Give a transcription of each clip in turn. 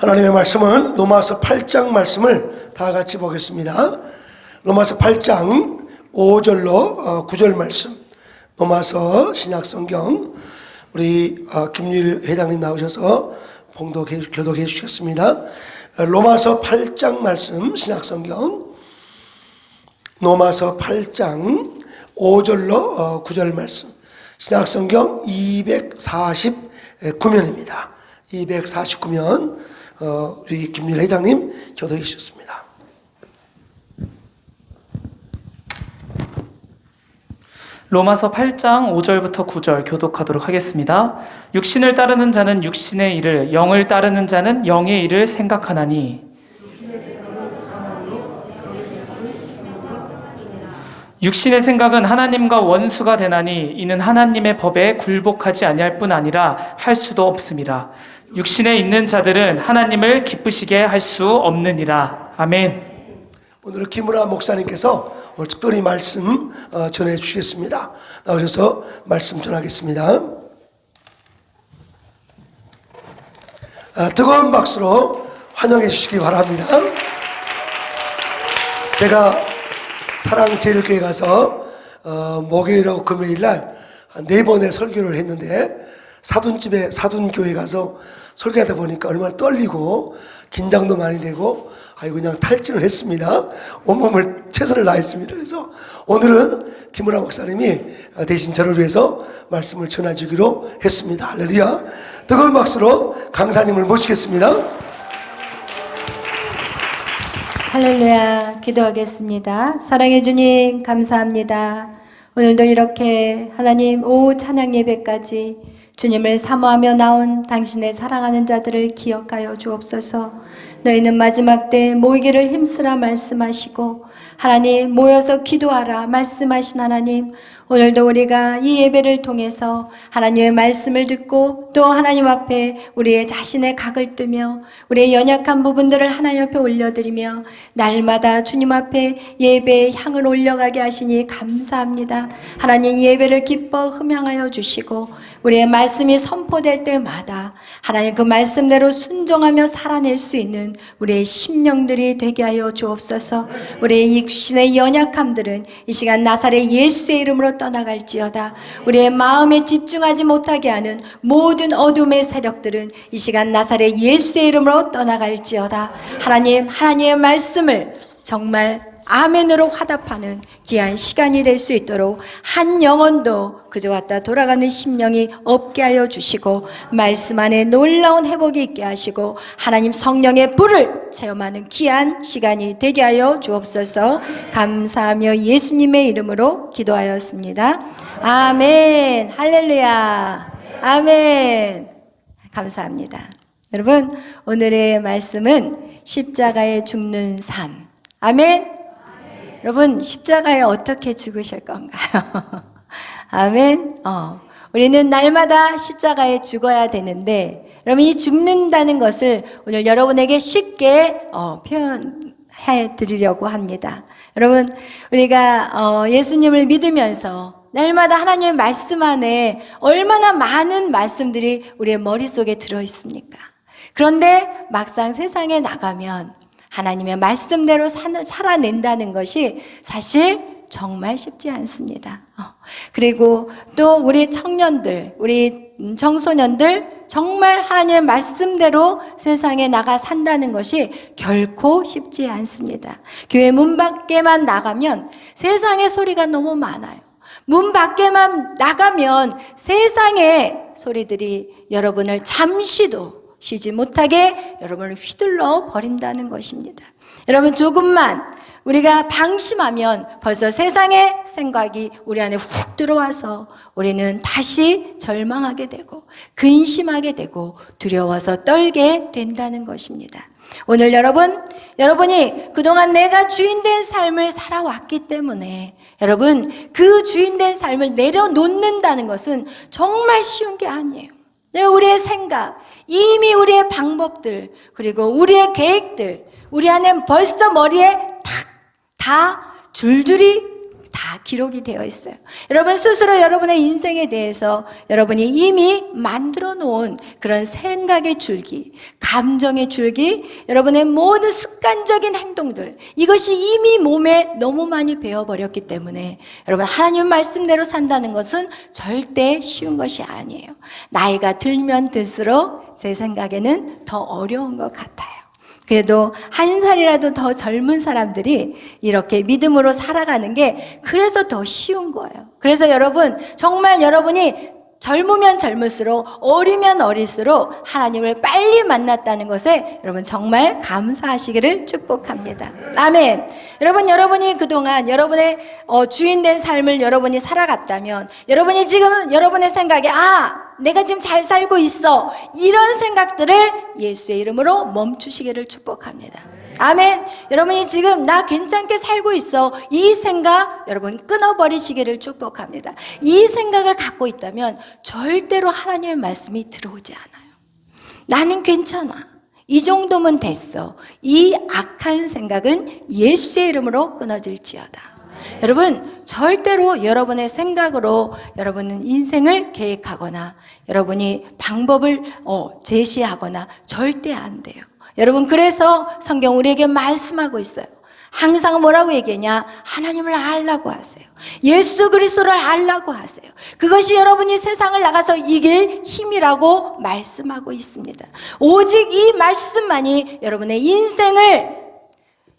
하나님의 말씀은 로마서 8장 말씀을 다 같이 보겠습니다. 로마서 8장 5절로 9절 말씀, 로마서 신약성경, 우리 김유일 회장님 나오셔서 교독해 주셨습니다. 로마서 8장 말씀, 신약성경 로마서 8장 5절로 9절 말씀, 신약성경 249면입니다. 249면 우리 김유일 회장님 교독해 주셨습니다. 로마서 8장 5절부터 9절 교독하도록 하겠습니다. 육신을 따르는 자는 육신의 일을, 영을 따르는 자는 영의 일을 생각하나니 육신의 생각은 하나님과 원수가 되나니 이는 하나님의 법에 굴복하지 아니할 뿐 아니라 할 수도 없음이라. 육신에 있는 자들은 하나님을 기쁘시게 할 수 없느니라. 아멘. 오늘은 김은아 목사님께서 특별히 말씀 전해 주시겠습니다. 나오셔서 말씀 전하겠습니다. 뜨거운 박수로 환영해 주시기 바랍니다. 제가 사랑제일교회 가서 목요일하고 금요일날 4번의 설교를 했는데 사둔교회 가서 설교하다 보니까 얼마나 떨리고 긴장도 많이 되고 그냥 탈진을 했습니다. 온몸을 최선을 다했습니다. 그래서 오늘은 김은아 목사님이 대신 저를 위해서 말씀을 전해주기로 했습니다. 할렐루야. 뜨거운 박수로 강사님을 모시겠습니다. 할렐루야. 기도하겠습니다. 사랑해 주님 감사합니다. 오늘도 이렇게 하나님 오후 찬양 예배까지 주님을 사모하며 나온 당신의 사랑하는 자들을 기억하여 주옵소서. 너희는 마지막 때 모이기를 힘쓰라 말씀하시고 하나님 모여서 기도하라 말씀하신 하나님, 오늘도 우리가 이 예배를 통해서 하나님의 말씀을 듣고 또 하나님 앞에 우리의 자신의 각을 뜨며 우리의 연약한 부분들을 하나님 앞에 올려드리며 날마다 주님 앞에 예배의 향을 올려가게 하시니 감사합니다. 하나님 예배를 기뻐 흠양하여 주시고 우리의 말씀이 선포될 때마다 하나님 그 말씀대로 순종하며 살아낼 수 있는 우리의 심령들이 되게 하여 주옵소서. 우리의 육신의 연약함들은 이 시간 나사렛 예수의 이름으로 떠나갈지어다. 우리의 마음에 집중하지 못하게 하는 모든 어둠의 세력들은 이 시간 나사렛 예수의 이름으로 떠나갈지어다. 하나님, 하나님의 말씀을 정말 아멘으로 화답하는 귀한 시간이 될 수 있도록 한 영혼도 그저 왔다 돌아가는 심령이 없게 하여 주시고 말씀 안에 놀라운 회복이 있게 하시고 하나님 성령의 불을 체험하는 귀한 시간이 되게 하여 주옵소서. 감사하며 예수님의 이름으로 기도하였습니다. 아멘. 할렐루야. 아멘. 감사합니다. 여러분, 오늘의 말씀은 십자가에 죽는 삶. 아멘. 여러분, 십자가에 어떻게 죽으실 건가요? 아멘. 우리는 날마다 십자가에 죽어야 되는데, 여러분 이 죽는다는 것을 오늘 여러분에게 쉽게 표현해 드리려고 합니다. 여러분, 우리가 예수님을 믿으면서 날마다 하나님의 말씀 안에 얼마나 많은 말씀들이 우리의 머릿속에 들어 있습니까? 그런데 막상 세상에 나가면 하나님의 말씀대로 살아낸다는 것이 사실 정말 쉽지 않습니다. 그리고 또 우리 청년들, 우리 청소년들 정말 하나님의 말씀대로 세상에 나가 산다는 것이 결코 쉽지 않습니다. 교회 문 밖에만 나가면 세상의 소리가 너무 많아요. 문 밖에만 나가면 세상의 소리들이 여러분을 잠시도 쉬지 못하게 여러분을 휘둘러 버린다는 것입니다. 여러분, 조금만 우리가 방심하면 벌써 세상의 생각이 우리 안에 훅 들어와서 우리는 다시 절망하게 되고 근심하게 되고 두려워서 떨게 된다는 것입니다. 오늘 여러분이 그동안 내가 주인된 삶을 살아왔기 때문에 여러분 그 주인된 삶을 내려놓는다는 것은 정말 쉬운 게 아니에요. 우리의 생각, 이미 우리의 방법들, 그리고 우리의 계획들, 우리 안에 벌써 머리에 다 줄줄이 다 기록이 되어 있어요. 여러분 스스로 여러분의 인생에 대해서 여러분이 이미 만들어 놓은 그런 생각의 줄기, 감정의 줄기, 여러분의 모든 습관적인 행동들, 이것이 이미 몸에 너무 많이 배어버렸기 때문에 여러분 하나님 말씀대로 산다는 것은 절대 쉬운 것이 아니에요. 나이가 들면 들수록 제 생각에는 더 어려운 것 같아요. 그래도 한 살이라도 더 젊은 사람들이 이렇게 믿음으로 살아가는 게 그래서 더 쉬운 거예요. 그래서 여러분 정말 여러분이 젊으면 젊을수록 어리면 어릴수록 하나님을 빨리 만났다는 것에 여러분 정말 감사하시기를 축복합니다. 아멘. 여러분이 그동안 여러분의 주인된 삶을 여러분이 살아갔다면 여러분이 지금 여러분의 생각에 내가 지금 잘 살고 있어, 이런 생각들을 예수의 이름으로 멈추시기를 축복합니다. 아멘. 여러분이 지금 나 괜찮게 살고 있어, 이 생각 여러분 끊어버리시기를 축복합니다. 이 생각을 갖고 있다면 절대로 하나님의 말씀이 들어오지 않아요. 나는 괜찮아, 이 정도면 됐어, 이 악한 생각은 예수의 이름으로 끊어질지어다. 여러분 절대로 여러분의 생각으로 여러분은 인생을 계획하거나 여러분이 방법을 제시하거나 절대 안 돼요. 여러분 그래서 성경 우리에게 말씀하고 있어요. 항상 뭐라고 얘기하냐? 하나님을 알라고 하세요. 예수 그리스도를 알라고 하세요. 그것이 여러분이 세상을 나가서 이길 힘이라고 말씀하고 있습니다. 오직 이 말씀만이 여러분의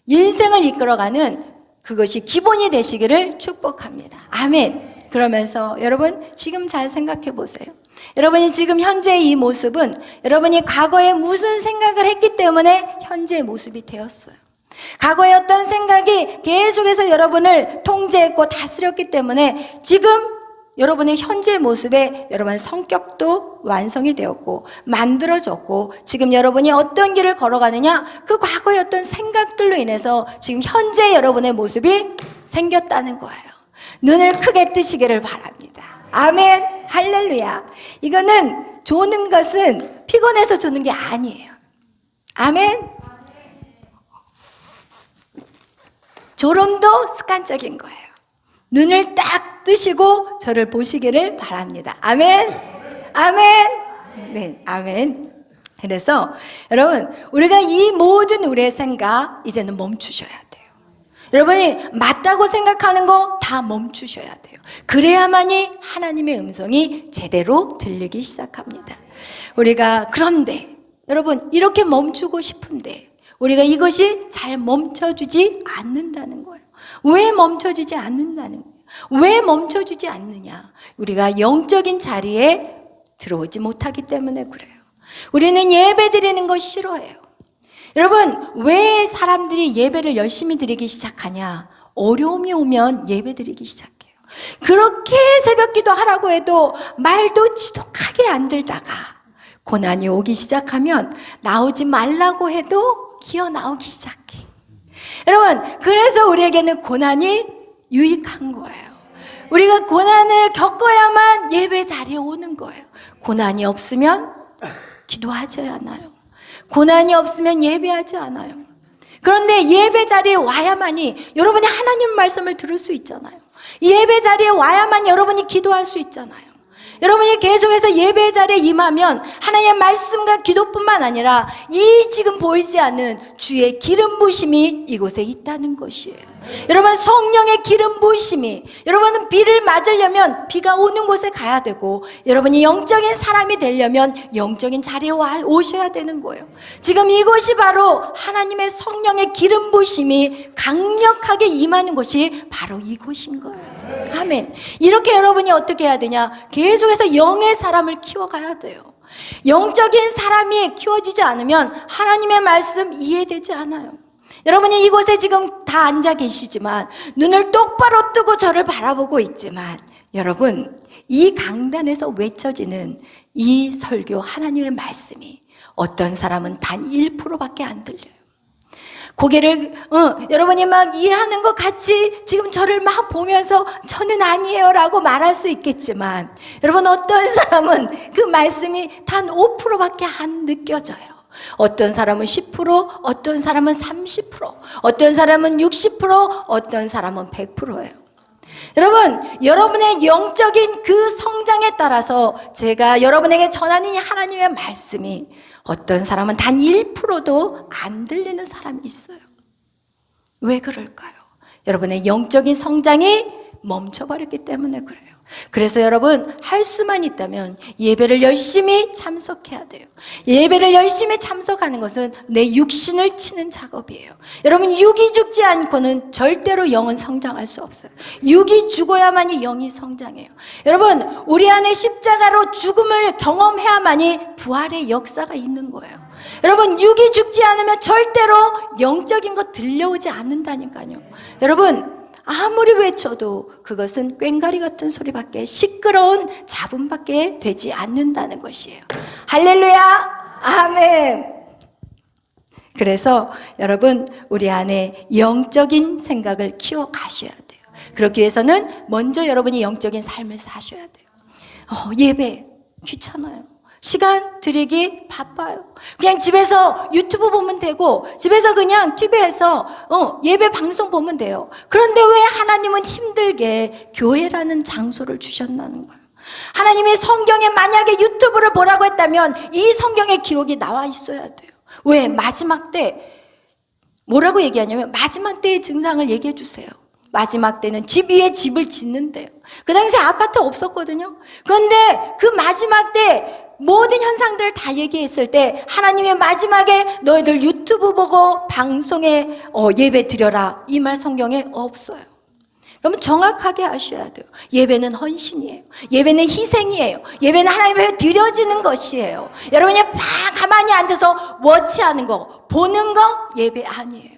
인생을 이끌어가는 그것이 기본이 되시기를 축복합니다. 아멘. 그러면서 여러분 지금 잘 생각해 보세요. 여러분이 지금 현재의 이 모습은 여러분이 과거에 무슨 생각을 했기 때문에 현재의 모습이 되었어요. 과거의 어떤 생각이 계속해서 여러분을 통제했고 다스렸기 때문에 지금 여러분의 현재 모습에 여러분의 성격도 완성이 되었고 만들어졌고 지금 여러분이 어떤 길을 걸어가느냐, 그 과거의 어떤 생각들로 인해서 지금 현재 여러분의 모습이 생겼다는 거예요. 눈을 크게 뜨시기를 바랍니다. 아멘. 할렐루야. 이거는 조는 것은 피곤해서 조는 게 아니에요. 아멘. 졸음도 습관적인 거예요. 눈을 딱 뜨시고 저를 보시기를 바랍니다. 아멘. 아멘. 네, 아멘. 그래서 여러분 우리가 이 모든 우리의 생각 이제는 멈추셔야 돼요. 여러분이 맞다고 생각하는 거 다 멈추셔야 돼요. 그래야만이 하나님의 음성이 제대로 들리기 시작합니다. 우리가 그런데 여러분 이렇게 멈추고 싶은데 우리가 이것이 잘 멈춰주지 않는다는 거예요. 왜 멈춰지지 않는다는 거예요? 왜 멈춰주지 않느냐? 우리가 영적인 자리에 들어오지 못하기 때문에 그래요. 우리는 예배 드리는 거 싫어해요. 여러분 왜 사람들이 예배를 열심히 드리기 시작하냐? 어려움이 오면 예배 드리기 시작해요. 그렇게 새벽기도 하라고 해도 말도 지독하게 안 들다가 고난이 오기 시작하면 나오지 말라고 해도 기어 나오기 시작해. 여러분 그래서 우리에게는 고난이 유익한 거예요. 우리가 고난을 겪어야만 예배 자리에 오는 거예요. 고난이 없으면 기도하지 않아요. 고난이 없으면 예배하지 않아요. 그런데 예배 자리에 와야만이 여러분이 하나님 말씀을 들을 수 있잖아요. 예배 자리에 와야만 여러분이 기도할 수 있잖아요. 여러분이 계속해서 예배 자리에 임하면 하나님의 말씀과 기도뿐만 아니라 이 지금 보이지 않는 주의 기름 부심이 이곳에 있다는 것이에요. 여러분 성령의 기름 부심이, 여러분은 비를 맞으려면 비가 오는 곳에 가야 되고 여러분이 영적인 사람이 되려면 영적인 자리에 오셔야 되는 거예요. 지금 이곳이 바로 하나님의 성령의 기름 부심이 강력하게 임하는 곳이 바로 이곳인 거예요. 아멘. 이렇게 여러분이 어떻게 해야 되냐? 계속해서 영의 사람을 키워가야 돼요. 영적인 사람이 키워지지 않으면 하나님의 말씀 이해되지 않아요. 여러분이 이곳에 지금 다 앉아 계시지만 눈을 똑바로 뜨고 저를 바라보고 있지만 여러분 이 강단에서 외쳐지는 이 설교 하나님의 말씀이 어떤 사람은 단 1%밖에 안 들려요. 고개를 여러분이 막 이해하는 것 같이 지금 저를 막 보면서 저는 아니에요 라고 말할 수 있겠지만 여러분 어떤 사람은 그 말씀이 단 5%밖에 안 느껴져요. 어떤 사람은 10%, 어떤 사람은 30%, 어떤 사람은 60%, 어떤 사람은 100%예요. 여러분, 여러분의 영적인 그 성장에 따라서 제가 여러분에게 전하는 이 하나님의 말씀이 어떤 사람은 단 1%도 안 들리는 사람이 있어요. 왜 그럴까요? 여러분의 영적인 성장이 멈춰버렸기 때문에 그래요. 그래서 여러분, 할 수만 있다면 예배를 열심히 참석해야 돼요. 예배를 열심히 참석하는 것은 내 육신을 치는 작업이에요. 여러분, 육이 죽지 않고는 절대로 영은 성장할 수 없어요. 육이 죽어야만이 영이 성장해요. 여러분, 우리 안에 십자가로 죽음을 경험해야만이 부활의 역사가 있는 거예요. 여러분, 육이 죽지 않으면 절대로 영적인 것 들려오지 않는다니까요. 여러분, 아무리 외쳐도 그것은 꽹과리 같은 소리밖에, 시끄러운 잡음밖에 되지 않는다는 것이에요. 할렐루야, 아멘. 그래서 여러분, 우리 안에 영적인 생각을 키워 가셔야 돼요. 그렇기 위해서는 먼저 여러분이 영적인 삶을 사셔야 돼요. 예배 귀찮아요. 시간 들이기 바빠요. 그냥 집에서 유튜브 보면 되고, 집에서 그냥 TV에서 예배 방송 보면 돼요. 그런데 왜 하나님은 힘들게 교회라는 장소를 주셨나는 거예요? 하나님이 성경에 만약에 유튜브를 보라고 했다면 이 성경의 기록이 나와 있어야 돼요. 왜? 마지막 때 뭐라고 얘기하냐면, 마지막 때의 증상을 얘기해 주세요. 마지막 때는 집 위에 집을 짓는데요. 그 당시에 아파트 없었거든요. 그런데 그 마지막 때 모든 현상들을 다 얘기했을 때 하나님의 마지막에 너희들 유튜브 보고 방송에 예배 드려라, 이 말 성경에 없어요. 여러분, 정확하게 아셔야 돼요. 예배는 헌신이에요. 예배는 희생이에요. 예배는 하나님께 드려지는 것이에요. 여러분이 가만히 앉아서 워치하는 거, 보는 거 예배 아니에요.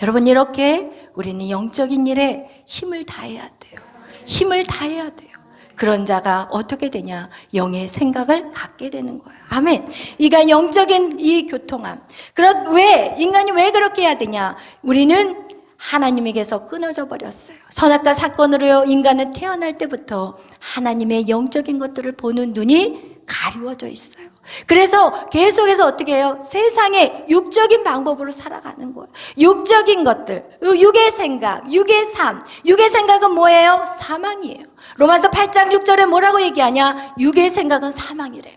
여러분, 이렇게 우리는 영적인 일에 힘을 다해야 돼요. 힘을 다해야 돼요. 그런 자가 어떻게 되냐? 영의 생각을 갖게 되는 거예요. 아멘. 이가 영적인 이 교통함. 왜 인간이 왜 그렇게 해야 되냐? 우리는 하나님에게서 끊어져 버렸어요. 선악과 사건으로 인간은 태어날 때부터 하나님의 영적인 것들을 보는 눈이 가리워져 있어요. 그래서 계속해서 어떻게 해요? 세상의 육적인 방법으로 살아가는 거예요. 육적인 것들, 육의 생각, 육의 삶. 육의 생각은 뭐예요? 사망이에요. 로마서 8장 6절에 뭐라고 얘기하냐? 육의 생각은 사망이래요.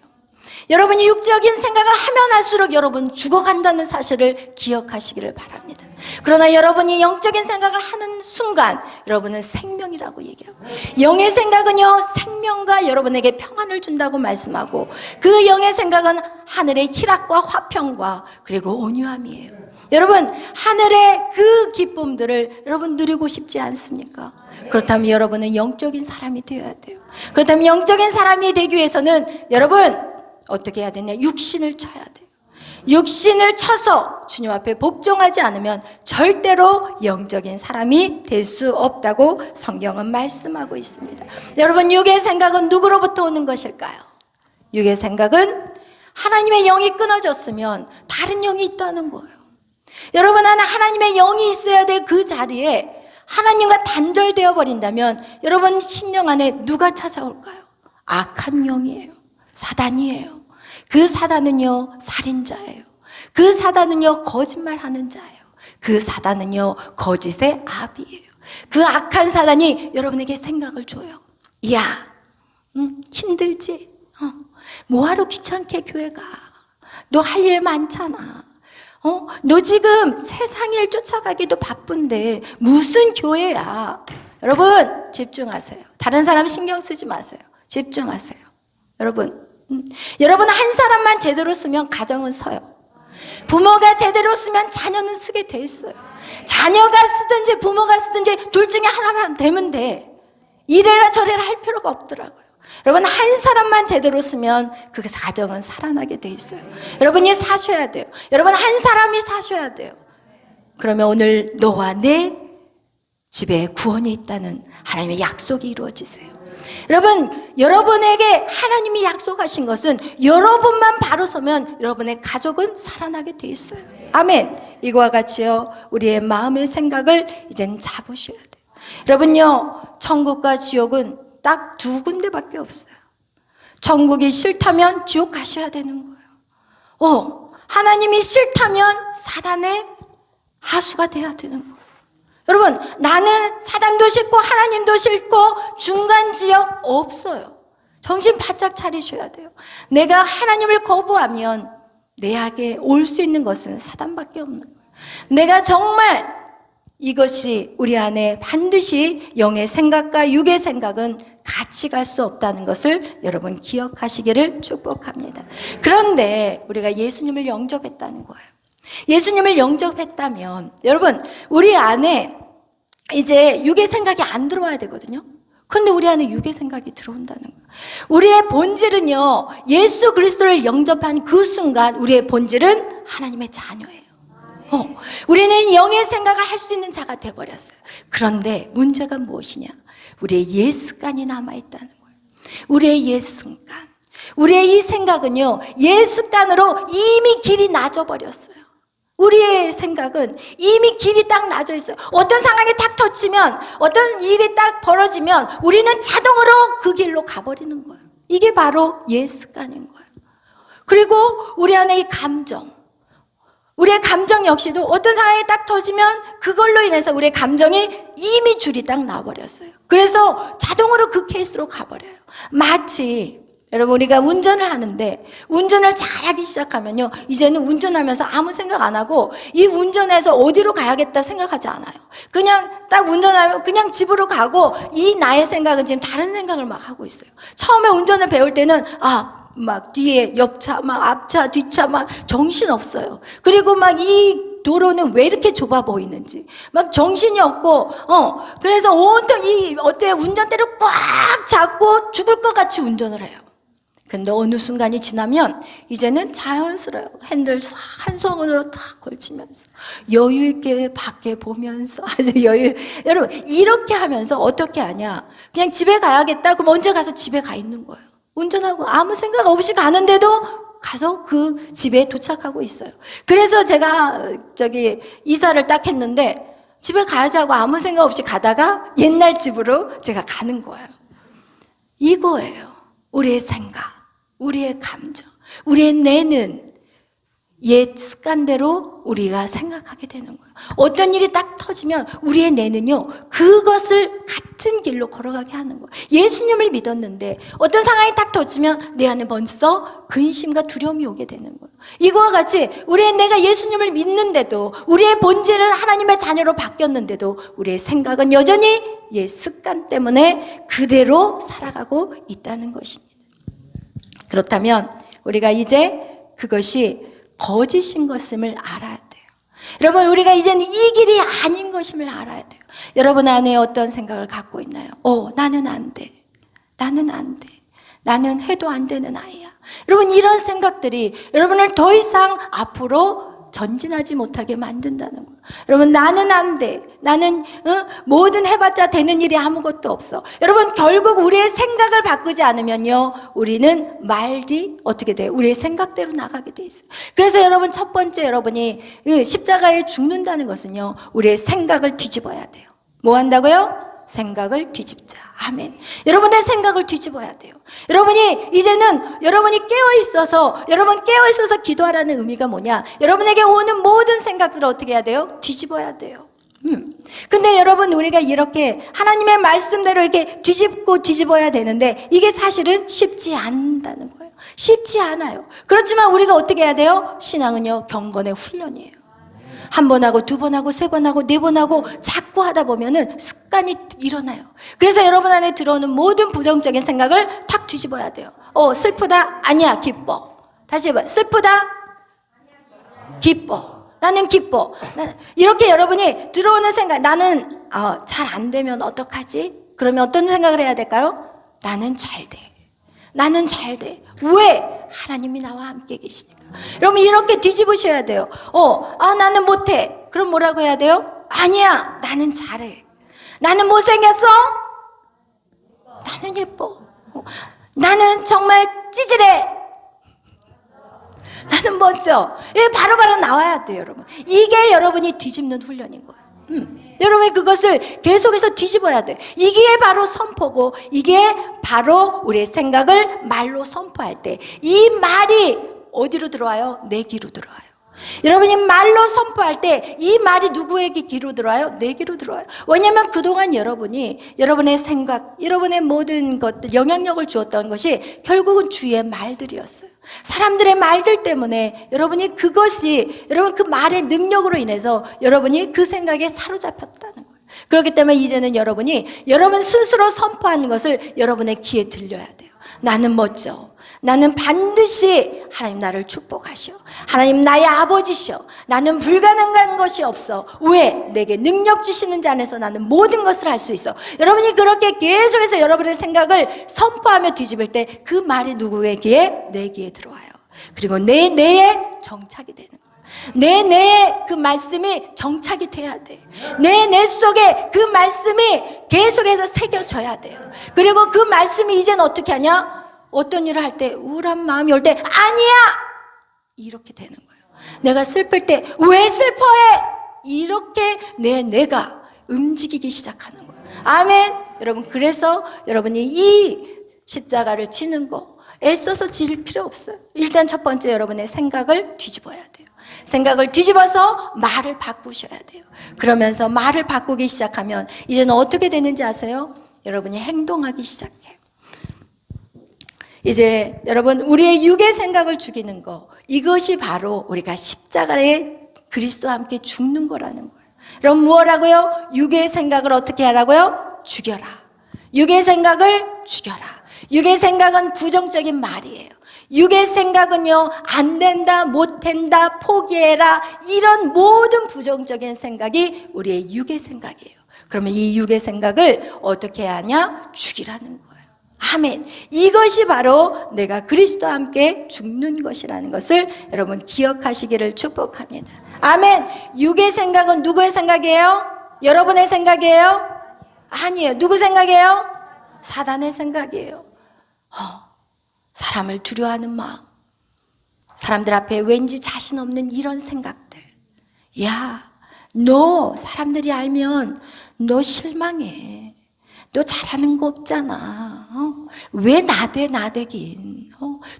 여러분이 육적인 생각을 하면 할수록 여러분 죽어간다는 사실을 기억하시기를 바랍니다. 그러나 여러분이 영적인 생각을 하는 순간 여러분은 생명이라고 얘기하고, 영의 생각은요 생명과 여러분에게 평안을 준다고 말씀하고, 그 영의 생각은 하늘의 희락과 화평과 그리고 온유함이에요. 여러분, 하늘의 그 기쁨들을 여러분 누리고 싶지 않습니까? 그렇다면 여러분은 영적인 사람이 되어야 돼요. 그렇다면 영적인 사람이 되기 위해서는 여러분 어떻게 해야 되냐? 육신을 쳐야 돼요. 육신을 쳐서 주님 앞에 복종하지 않으면 절대로 영적인 사람이 될 수 없다고 성경은 말씀하고 있습니다. 여러분, 육의 생각은 누구로부터 오는 것일까요? 육의 생각은 하나님의 영이 끊어졌으면 다른 영이 있다는 거예요. 여러분 안에 하나님의 영이 있어야 될 그 자리에 하나님과 단절되어 버린다면 여러분 심령 안에 누가 찾아올까요? 악한 영이에요. 사단이에요. 그 사단은요 살인자예요. 그 사단은요 거짓말하는 자예요. 그 사단은요 거짓의 아비예요. 그 악한 사단이 여러분에게 생각을 줘요. 야, 힘들지? 뭐하러 귀찮게 교회 가? 너 할 일 많잖아. 너 지금 세상 일 쫓아가기도 바쁜데 무슨 교회야? 여러분 집중하세요. 다른 사람 신경 쓰지 마세요. 집중하세요. 여러분, 여러분 한 사람만 제대로 쓰면 가정은 서요. 부모가 제대로 쓰면 자녀는 쓰게 돼 있어요. 자녀가 쓰든지 부모가 쓰든지 둘 중에 하나만 되면 돼. 이래라 저래라 할 필요가 없더라고요. 여러분 한 사람만 제대로 쓰면 그 가정은 살아나게 돼 있어요. 여러분이 사셔야 돼요. 여러분 한 사람이 사셔야 돼요. 그러면 오늘 너와 내 집에 구원이 있다는 하나님의 약속이 이루어지세요. 여러분, 여러분에게 하나님이 약속하신 것은 여러분만 바로 서면 여러분의 가족은 살아나게 돼 있어요. 아멘. 이거와 같이요 우리의 마음의 생각을 이제는 잡으셔야 돼요. 여러분요, 천국과 지옥은 딱 두 군데밖에 없어요. 천국이 싫다면 지옥 가셔야 되는 거예요. 하나님이 싫다면 사단의 하수가 돼야 되는 거예요. 여러분, 나는 사단도 싫고 하나님도 싫고 중간 지역 없어요. 정신 바짝 차리셔야 돼요. 내가 하나님을 거부하면 내게 올 수 있는 것은 사단밖에 없는 거예요. 내가 정말 이것이 우리 안에 반드시 영의 생각과 육의 생각은 같이 갈 수 없다는 것을 여러분 기억하시기를 축복합니다. 그런데 우리가 예수님을 영접했다는 거예요. 예수님을 영접했다면 여러분, 우리 안에 이제 육의 생각이 안 들어와야 되거든요. 그런데 우리 안에 육의 생각이 들어온다는 거예요. 우리의 본질은요, 예수 그리스도를 영접한 그 순간 우리의 본질은 하나님의 자녀예요. 우리는 영의 생각을 할 수 있는 자가 되어버렸어요. 그런데 문제가 무엇이냐? 우리의 옛 습관이 남아있다는 거예요. 우리의 옛 습관. 우리의 이 생각은요, 옛 습관으로 이미 길이 낮아버렸어요. 우리의 생각은 이미 길이 딱 낮아 있어요. 어떤 상황이 딱 터치면, 어떤 일이 딱 벌어지면 우리는 자동으로 그 길로 가버리는 거예요. 이게 바로 옛 습관인 거예요. 그리고 우리 안에 이 감정, 우리의 감정 역시도 어떤 상황이 딱 터지면 그걸로 인해서 우리의 감정이 이미 줄이 딱 나버렸어요. 그래서 자동으로 그 케이스로 가버려요. 마치 여러분, 우리가 운전을 하는데 운전을 잘하기 시작하면요, 이제는 운전하면서 아무 생각 안 하고 이 운전해서 어디로 가야겠다 생각하지 않아요. 그냥 딱 운전하면 그냥 집으로 가고, 이 나의 생각은 지금 다른 생각을 막 하고 있어요. 처음에 운전을 배울 때는 막 뒤에 옆차, 막 앞차, 뒤차 막 정신 없어요. 그리고 막 이 도로는 왜 이렇게 좁아 보이는지 막 정신이 없고, 그래서 온통 운전대를 꽉 잡고 죽을 것 같이 운전을 해요. 그런데 어느 순간이 지나면 이제는 자연스러워요. 핸들 한 손으로 탁 걸치면서 여유 있게 밖에 보면서 아주 여러분, 이렇게 하면서 어떻게 하냐? 그냥 집에 가야겠다. 그럼 언제 가서 집에 가 있는 거예요. 운전하고 아무 생각 없이 가는데도 가서 그 집에 도착하고 있어요. 그래서 제가 이사를 딱 했는데 집에 가야지 하고 아무 생각 없이 가다가 옛날 집으로 제가 가는 거예요. 이거예요. 우리의 생각, 우리의 감정, 우리의 뇌는 옛 습관대로 우리가 생각하게 되는 거예요. 어떤 일이 딱 터지면 우리의 뇌는요, 그것을 같은 길로 걸어가게 하는 거예요. 예수님을 믿었는데 어떤 상황이 딱 터지면 내 안에 벌써 근심과 두려움이 오게 되는 거예요. 이거와 같이 우리의 뇌가 예수님을 믿는데도, 우리의 본질은 하나님의 자녀로 바뀌었는데도 우리의 생각은 여전히 옛 습관 때문에 그대로 살아가고 있다는 것입니다. 그렇다면 우리가 이제 그것이 거짓인 것임을 알아야 돼요. 여러분, 우리가 이제는 이 길이 아닌 것임을 알아야 돼요. 여러분 안에 어떤 생각을 갖고 있나요? 나는 안 돼. 나는 안 돼. 나는 해도 안 되는 아이야. 여러분, 이런 생각들이 여러분을 더 이상 앞으로 전진하지 못하게 만든다는 거예요. 여러분, 나는 안 돼. 나는 뭐든 해봤자 되는 일이 아무것도 없어. 여러분, 결국 우리의 생각을 바꾸지 않으면요, 우리는 말이 어떻게 돼요? 우리의 생각대로 나가게 돼 있어요. 그래서 여러분, 첫 번째 여러분이 십자가에 죽는다는 것은요, 우리의 생각을 뒤집어야 돼요. 뭐 한다고요? 생각을 뒤집자. 아멘. 여러분의 생각을 뒤집어야 돼요. 여러분이 이제는 여러분이 여러분 깨어 있어서 기도하라는 의미가 뭐냐? 여러분에게 오는 모든 생각들을 어떻게 해야 돼요? 뒤집어야 돼요. 근데 여러분, 우리가 이렇게 하나님의 말씀대로 이렇게 뒤집어야 되는데 이게 사실은 쉽지 않다는 거예요. 쉽지 않아요. 그렇지만 우리가 어떻게 해야 돼요? 신앙은요, 경건의 훈련이에요. 한 번 하고 두 번 하고 세 번 하고 네 번 하고 자꾸 하다 보면은 습관이 일어나요. 그래서 여러분 안에 들어오는 모든 부정적인 생각을 탁 뒤집어야 돼요. 슬프다? 아니야, 기뻐. 다시 해봐요. 슬프다? 기뻐. 나는 기뻐. 이렇게 여러분이 들어오는 생각, 나는 잘 안 되면 어떡하지? 그러면 어떤 생각을 해야 될까요? 나는 잘 돼. 나는 잘 돼. 왜? 하나님이 나와 함께 계시니까. 여러분, 이렇게 뒤집으셔야 돼요. 나는 못해. 그럼 뭐라고 해야 돼요? 아니야, 나는 잘해. 나는 못생겼어? 나는 예뻐. 나는 정말 찌질해. 나는 멋져. 이게 바로바로 나와야 돼요, 여러분. 이게 여러분이 뒤집는 훈련인 거예요. 여러분이 그것을 계속해서 뒤집어야 돼. 이게 바로 선포고, 이게 바로 우리의 생각을 말로 선포할 때 이 말이 어디로 들어와요? 내 귀로 들어와요. 여러분이 말로 선포할 때 이 말이 누구에게 귀로 들어와요? 내 귀로 들어와요. 왜냐하면 그동안 여러분이 여러분의 생각, 여러분의 모든 것들, 영향력을 주었던 것이 결국은 주의 말들이었어요. 사람들의 말들 때문에 여러분이 그것이 여러분 그 말의 능력으로 인해서 여러분이 그 생각에 사로잡혔다는 거예요. 그렇기 때문에 이제는 여러분이 여러분 스스로 선포하는 것을 여러분의 귀에 들려야 돼요. 나는 멋져. 나는 반드시 하나님 나를 축복하시오. 하나님 나의 아버지시오. 나는 불가능한 것이 없어. 왜? 내게 능력 주시는 자 안에서 나는 모든 것을 할 수 있어. 여러분이 그렇게 계속해서 여러분의 생각을 선포하며 뒤집을 때 그 말이 누구의 귀에? 내 귀에 들어와요. 그리고 내 뇌에 정착이 되는 거예요. 내 뇌에 그 말씀이 정착이 돼야 돼. 내 뇌 속에 그 말씀이 계속해서 새겨져야 돼요. 그리고 그 말씀이 이제는 어떻게 하냐? 어떤 일을 할 때 우울한 마음이 올 때 아니야! 이렇게 되는 거예요. 내가 슬플 때 왜 슬퍼해? 이렇게 내 뇌가 움직이기 시작하는 거예요. 아멘. 여러분, 그래서 여러분이 이 십자가를 지는 거 애써서 질 필요 없어요. 일단 첫 번째 여러분의 생각을 뒤집어야 돼요. 생각을 뒤집어서 말을 바꾸셔야 돼요. 그러면서 말을 바꾸기 시작하면 이제는 어떻게 되는지 아세요? 여러분이 행동하기 시작해요. 이제 여러분 우리의 육의 생각을 죽이는 거, 이것이 바로 우리가 십자가에 그리스도와 함께 죽는 거라는 거예요. 그럼 무엇라고요? 육의 생각을 어떻게 하라고요? 죽여라. 육의 생각을 죽여라. 육의 생각은 부정적인 말이에요. 육의 생각은요, 안 된다, 못 된다, 포기해라, 이런 모든 부정적인 생각이 우리의 육의 생각이에요. 그러면 이 육의 생각을 어떻게 하냐? 죽이라는 거예요. 아멘. 이것이 바로 내가 그리스도와 함께 죽는 것이라는 것을 여러분 기억하시기를 축복합니다. 아멘. 육의 생각은 누구의 생각이에요? 여러분의 생각이에요? 아니에요. 누구 생각이에요? 사단의 생각이에요. 사람을 두려워하는 마음, 사람들 앞에 왠지 자신 없는 이런 생각들. 야, 너 사람들이 알면 너 실망해. 너 잘하는 거 없잖아. 왜 나대긴.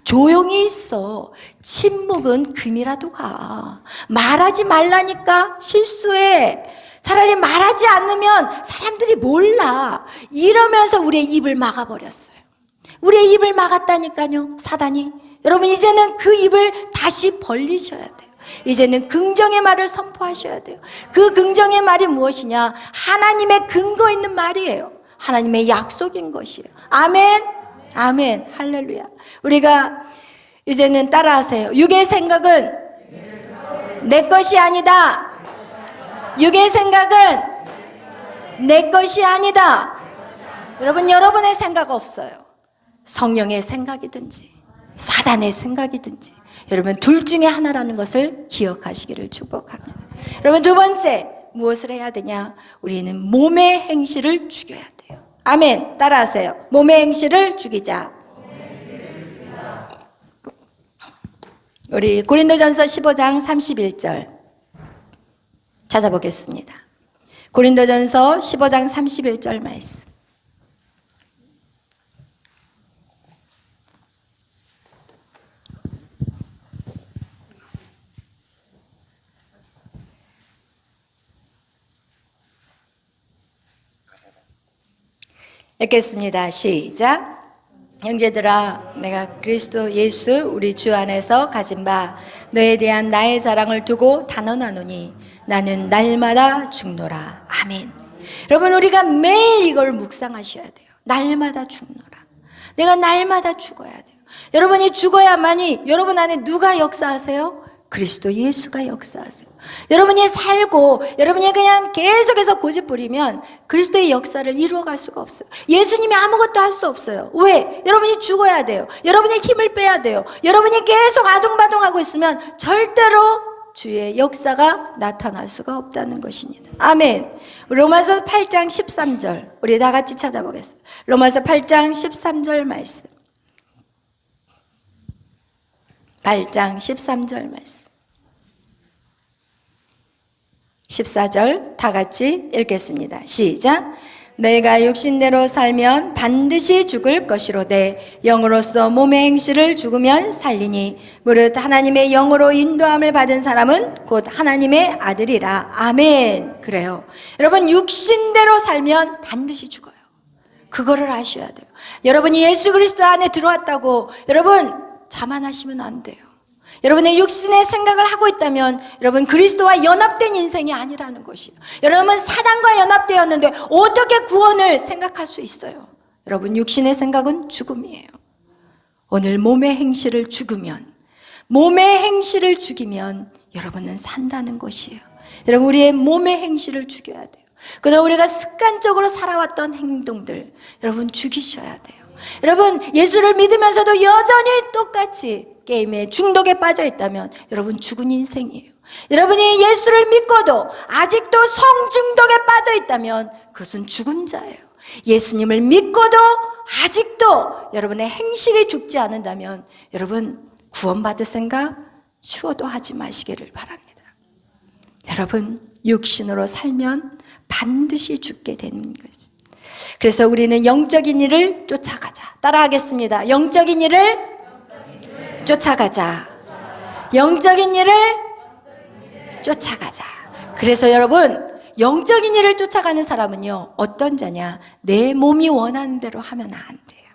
조용히 있어. 침묵은 금이라도 가. 말하지 말라니까 실수해. 차라리 말하지 않으면 사람들이 몰라. 이러면서 우리의 입을 막아버렸어요. 우리의 입을 막았다니까요, 사단이. 여러분, 이제는 그 입을 다시 벌리셔야 돼요. 이제는 긍정의 말을 선포하셔야 돼요. 그 긍정의 말이 무엇이냐? 하나님의 근거 있는 말이에요. 하나님의 약속인 것이에요. 아멘. 아멘. 할렐루야. 우리가 이제는 따라하세요. 육의 생각은 내 것이 아니다. 육의 생각은 내 것이 아니다. 여러분, 여러분의 생각 없어요. 성령의 생각이든지 사단의 생각이든지 여러분 둘 중에 하나라는 것을 기억하시기를 축복합니다. 여러분, 두 번째 무엇을 해야 되냐? 우리는 몸의 행실을 죽여야 돼요. 아멘. 따라하세요. 몸의 행실을 죽이자. 우리 고린도전서 15장 31절 찾아보겠습니다. 고린도전서 15장 31절 말씀. 읽겠습니다. 시작. 형제들아, 내가 그리스도 예수 우리 주 안에서 가진 바 너에 대한 나의 자랑을 두고 단언하노니 나는 날마다 죽노라. 아멘. 여러분, 우리가 매일 이걸 묵상하셔야 돼요. 날마다 죽노라. 내가 날마다 죽어야 돼요. 여러분이 죽어야만이 여러분 안에 누가 역사하세요? 그리스도 예수가 역사하세요. 여러분이 살고 여러분이 그냥 계속해서 고집부리면 그리스도의 역사를 이루어갈 수가 없어요. 예수님이 아무것도 할 수 없어요. 왜? 여러분이 죽어야 돼요. 여러분이 힘을 빼야 돼요. 여러분이 계속 아둥바둥하고 있으면 절대로 주의 역사가 나타날 수가 없다는 것입니다. 아멘. 로마서 8장 13절 우리 다 같이 찾아보겠습니다. 로마서 8장 13절 말씀. 8장 13절 말씀. 14절 다 같이 읽겠습니다. 시작. 내가 육신대로 살면 반드시 죽을 것이로되 영으로서 몸의 행실을 죽으면 살리니 무릇 하나님의 영으로 인도함을 받은 사람은 곧 하나님의 아들이라. 아멘. 그래요. 여러분, 육신대로 살면 반드시 죽어요. 그거를 아셔야 돼요. 여러분이 예수 그리스도 안에 들어왔다고 여러분 자만하시면 안 돼요. 여러분의 육신의 생각을 하고 있다면 여러분 그리스도와 연합된 인생이 아니라는 것이에요. 여러분 사단과 연합되었는데 어떻게 구원을 생각할 수 있어요? 여러분 육신의 생각은 죽음이에요. 오늘 몸의 행실을 죽으면, 몸의 행실을 죽이면 여러분은 산다는 것이에요. 여러분 우리의 몸의 행실을 죽여야 돼요. 그러나 우리가 습관적으로 살아왔던 행동들 여러분 죽이셔야 돼요. 여러분 예수를 믿으면서도 여전히 똑같이 게임에 중독에 빠져 있다면 여러분 죽은 인생이에요. 여러분이 예수를 믿고도 아직도 성중독에 빠져 있다면 그것은 죽은 자예요. 예수님을 믿고도 아직도 여러분의 행실이 죽지 않는다면 여러분 구원받을 생각 추워도 하지 마시기를 바랍니다. 여러분 육신으로 살면 반드시 죽게 되는 것이죠. 그래서 우리는 영적인 일을 쫓아가자. 따라하겠습니다. 영적인 일을 쫓아가자. 영적인 일을 쫓아가자. 그래서 여러분 영적인 일을 쫓아가는 사람은요 어떤 자냐? 내 몸이 원하는 대로 하면 안 돼요.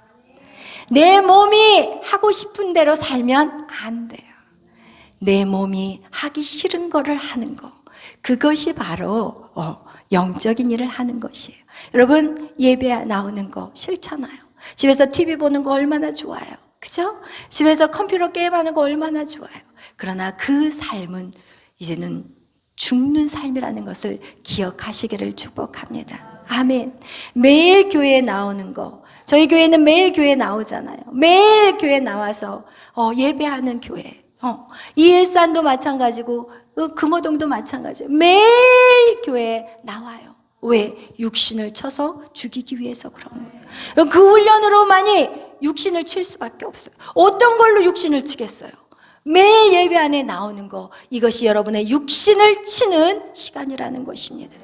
내 몸이 하고 싶은 대로 살면 안 돼요. 내 몸이 하기 싫은 거를 하는 거, 그것이 바로 영적인 일을 하는 것이에요. 여러분 예배 나오는 거 싫잖아요. 집에서 TV 보는 거 얼마나 좋아요. 그죠? 집에서 컴퓨터 게임하는 거 얼마나 좋아요. 그러나 그 삶은 이제는 죽는 삶이라는 것을 기억하시기를 축복합니다. 아멘. 매일 교회에 나오는 거, 저희 교회는 매일 교회 나오잖아요. 매일 교회 나와서 예배하는 교회. 이일산도 마찬가지고 금호동도 마찬가지예요. 매일 교회에 나와요. 왜? 육신을 쳐서 죽이기 위해서 그런 거예요. 그 훈련으로만이 육신을 칠 수밖에 없어요. 어떤 걸로 육신을 치겠어요? 매일 예배 안에 나오는 거, 이것이 여러분의 육신을 치는 시간이라는 것입니다.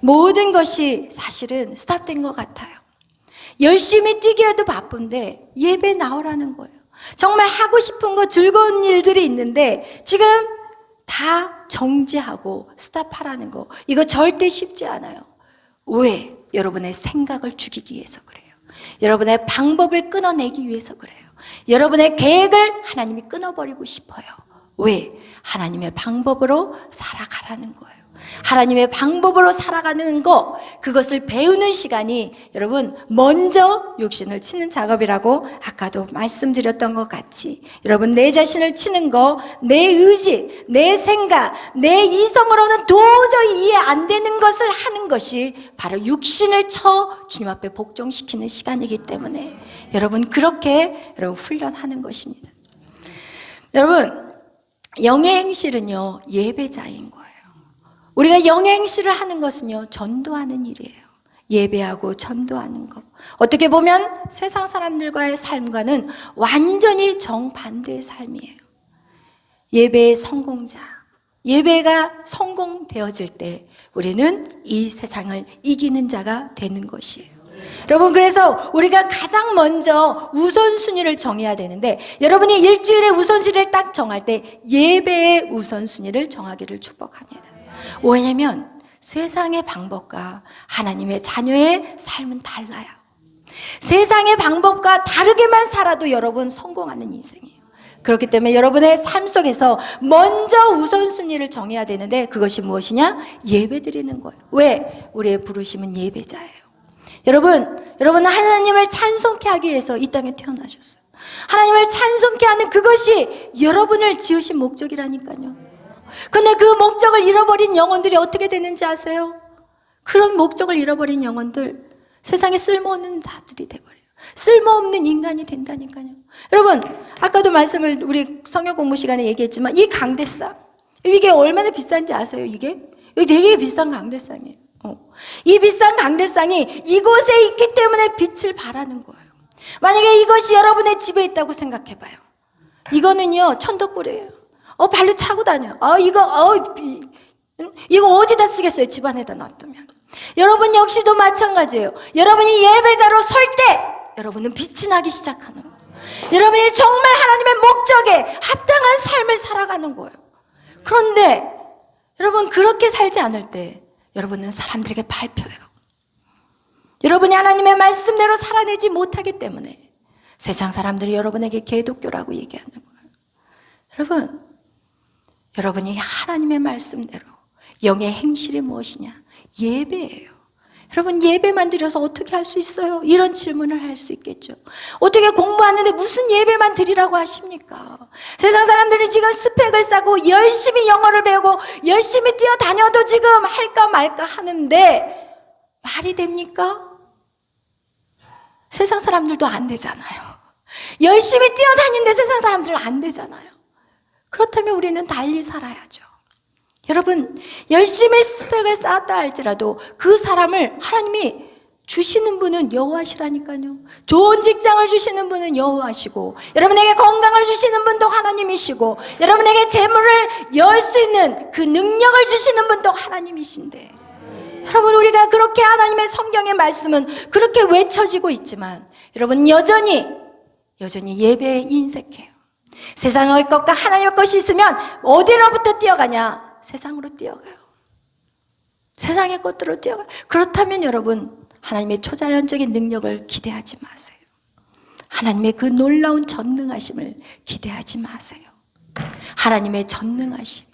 모든 것이 사실은 스탑된 것 같아요. 열심히 뛰기에도 바쁜데 예배 나오라는 거예요. 정말 하고 싶은 거, 즐거운 일들이 있는데 지금 다 정지하고 스탑하라는 거, 이거 절대 쉽지 않아요. 왜? 여러분의 생각을 죽이기 위해서 그래요. 여러분의 방법을 끊어내기 위해서 그래요. 여러분의 계획을 하나님이 끊어버리고 싶어요. 왜? 하나님의 방법으로 살아가라는 거예요. 하나님의 방법으로 살아가는 거, 그것을 배우는 시간이 여러분 먼저 육신을 치는 작업이라고 아까도 말씀드렸던 것 같이 여러분 내 자신을 치는 거, 내 의지, 내 생각, 내 이성으로는 도저히 이해 안 되는 것을 하는 것이 바로 육신을 쳐 주님 앞에 복종시키는 시간이기 때문에 여러분 그렇게 여러분 훈련하는 것입니다. 여러분 영의 행실은요 예배자인 거예요. 우리가 영의 행실을 하는 것은요 전도하는 일이에요. 예배하고 전도하는 것, 어떻게 보면 세상 사람들과의 삶과는 완전히 정반대의 삶이에요. 예배의 성공자, 예배가 성공되어질 때 우리는 이 세상을 이기는 자가 되는 것이에요. 여러분 그래서 우리가 가장 먼저 우선순위를 정해야 되는데 여러분이 일주일의 우선순위를 딱 정할 때 예배의 우선순위를 정하기를 축복합니다. 왜냐하면 세상의 방법과 하나님의 자녀의 삶은 달라요. 세상의 방법과 다르게만 살아도 여러분 성공하는 인생이에요. 그렇기 때문에 여러분의 삶 속에서 먼저 우선순위를 정해야 되는데 그것이 무엇이냐? 예배 드리는 거예요. 왜? 우리의 부르심은 예배자예요. 여러분은 하나님을 찬송케 하기 위해서 이 땅에 태어나셨어요. 하나님을 찬송케 하는 그것이 여러분을 지으신 목적이라니까요. 근데 그 목적을 잃어버린 영혼들이 어떻게 되는지 아세요? 그런 목적을 잃어버린 영혼들 세상에 쓸모없는 자들이 돼버려요. 쓸모없는 인간이 된다니까요. 여러분 아까도 말씀을 우리 성경 공부 시간에 얘기했지만 이 강대상 이게 얼마나 비싼지 아세요? 이게 되게 비싼 강대상이에요. 이 비싼 강대상이 이곳에 있기 때문에 빛을 발하는 거예요. 만약에 이것이 여러분의 집에 있다고 생각해봐요. 이거는요 천덕불이에요. 발로 차고 다녀요. 이거 어디다 쓰겠어요? 집안에다 놔두면. 여러분 역시도 마찬가지예요. 여러분이 예배자로 설 때 여러분은 빛이 나기 시작하는 거예요. 여러분이 정말 하나님의 목적에 합당한 삶을 살아가는 거예요. 그런데 여러분 그렇게 살지 않을 때 여러분은 사람들에게 밟혀요. 여러분이 하나님의 말씀대로 살아내지 못하기 때문에 세상 사람들이 여러분에게 개독교라고 얘기하는 거예요. 여러분이 하나님의 말씀대로 영의 행실이 무엇이냐? 예배예요. 여러분 예배만 드려서 어떻게 할 수 있어요? 이런 질문을 할 수 있겠죠. 어떻게 공부하는데 무슨 예배만 드리라고 하십니까? 세상 사람들이 지금 스펙을 쌓고 열심히 영어를 배우고 열심히 뛰어다녀도 지금 할까 말까 하는데 말이 됩니까? 세상 사람들도 안 되잖아요. 열심히 뛰어다니는데 세상 사람들은 안 되잖아요. 그렇다면 우리는 달리 살아야죠. 여러분 열심히 스펙을 쌓았다 할지라도 그 사람을 하나님이 주시는 분은 여호와시라니까요. 좋은 직장을 주시는 분은 여호와시고 여러분에게 건강을 주시는 분도 하나님이시고 여러분에게 재물을 열 수 있는 그 능력을 주시는 분도 하나님이신데 여러분 우리가 그렇게 하나님의 성경의 말씀은 그렇게 외쳐지고 있지만 여러분 여전히 예배에 인색해요. 세상의 것과 하나님의 것이 있으면 어디로부터 뛰어가냐? 세상으로 뛰어가요. 세상의 것들로 뛰어가요. 그렇다면 여러분 하나님의 초자연적인 능력을 기대하지 마세요. 하나님의 그 놀라운 전능하심을 기대하지 마세요. 하나님의 전능하심,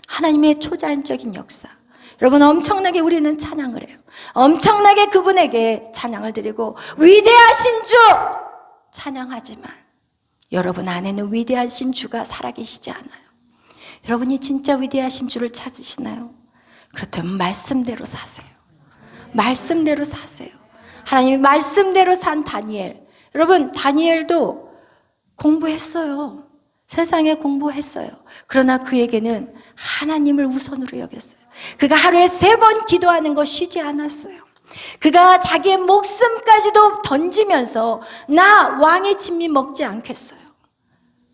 하나님의 초자연적인 역사, 여러분 엄청나게 우리는 찬양을 해요. 엄청나게 그분에게 찬양을 드리고 위대하신 주 찬양하지만 여러분 안에는 위대하신 주가 살아계시지 않아요. 여러분이 진짜 위대하신 주를 찾으시나요? 그렇다면 말씀대로 사세요. 말씀대로 사세요. 하나님의 말씀대로 산 다니엘. 여러분 다니엘도 공부했어요. 세상에 공부했어요. 그러나 그에게는 하나님을 우선으로 여겼어요. 그가 하루에 3번 기도하는 거 쉬지 않았어요. 그가 자기의 목숨까지도 던지면서 나 왕의 진미 먹지 않겠어요.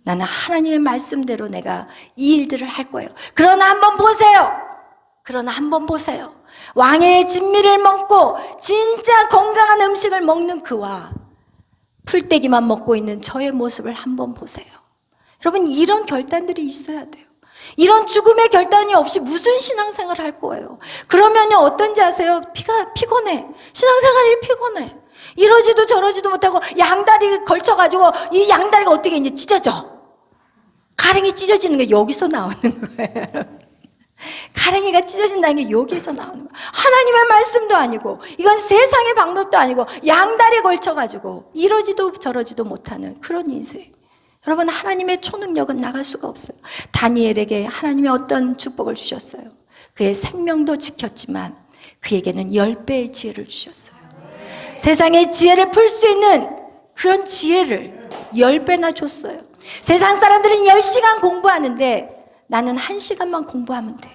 나는 하나님의 말씀대로 내가 이 일들을 할 거예요. 그러나 한번 보세요. 왕의 진미를 먹고 진짜 건강한 음식을 먹는 그와 풀떼기만 먹고 있는 저의 모습을 한번 보세요. 여러분 이런 결단들이 있어야 돼요. 이런 죽음의 결단이 없이 무슨 신앙생활을 할 거예요? 그러면 어떤지 아세요? 피곤해. 신앙생활이 피곤해. 이러지도 저러지도 못하고 양다리 걸쳐가지고 이 양다리가 어떻게 이제 찢어져. 가랭이 찢어지는 게 여기서 나오는 거예요. 가랭이가 찢어진다는 게 여기서 나오는 거예요. 하나님의 말씀도 아니고 이건 세상의 방법도 아니고 양다리 걸쳐가지고 이러지도 저러지도 못하는 그런 인생. 여러분 하나님의 초능력은 나갈 수가 없어요. 다니엘에게 하나님의 어떤 축복을 주셨어요. 그의 생명도 지켰지만 그에게는 10배의 지혜를 주셨어요. 세상의 지혜를 풀 수 있는 그런 지혜를 10배나 줬어요. 세상 사람들은 10시간 공부하는데 나는 1시간만 공부하면 돼.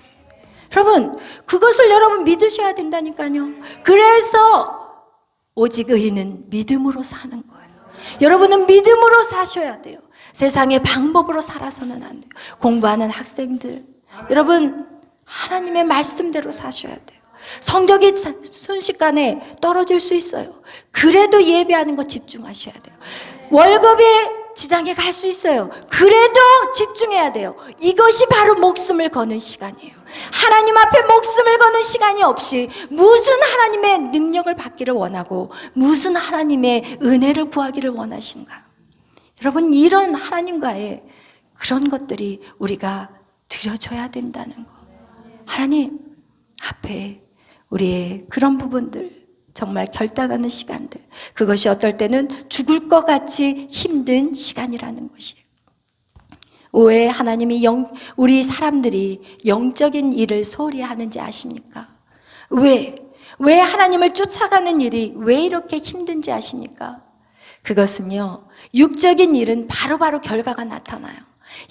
여러분 그것을 여러분 믿으셔야 된다니까요. 그래서 오직 의인은 믿음으로 사는 거예요. 여러분은 믿음으로 사셔야 돼요. 세상의 방법으로 살아서는 안 돼요. 공부하는 학생들 여러분 하나님의 말씀대로 사셔야 돼요. 성적이 순식간에 떨어질 수 있어요. 그래도 예배하는 거 집중하셔야 돼요. 월급이 지장에 갈 수 있어요. 그래도 집중해야 돼요. 이것이 바로 목숨을 거는 시간이에요. 하나님 앞에 목숨을 거는 시간이 없이 무슨 하나님의 능력을 받기를 원하고 무슨 하나님의 은혜를 구하기를 원하신가. 여러분 이런 하나님과의 그런 것들이 우리가 드려져야 된다는 거. 하나님 앞에 우리의 그런 부분들 정말 결단하는 시간들, 그것이 어떨 때는 죽을 것 같이 힘든 시간이라는 것이에요. 왜 하나님이 우리 사람들이 영적인 일을 소홀히 하는지 아십니까? 왜 하나님을 쫓아가는 일이 왜 이렇게 힘든지 아십니까? 그것은요, 육적인 일은 바로바로 결과가 나타나요.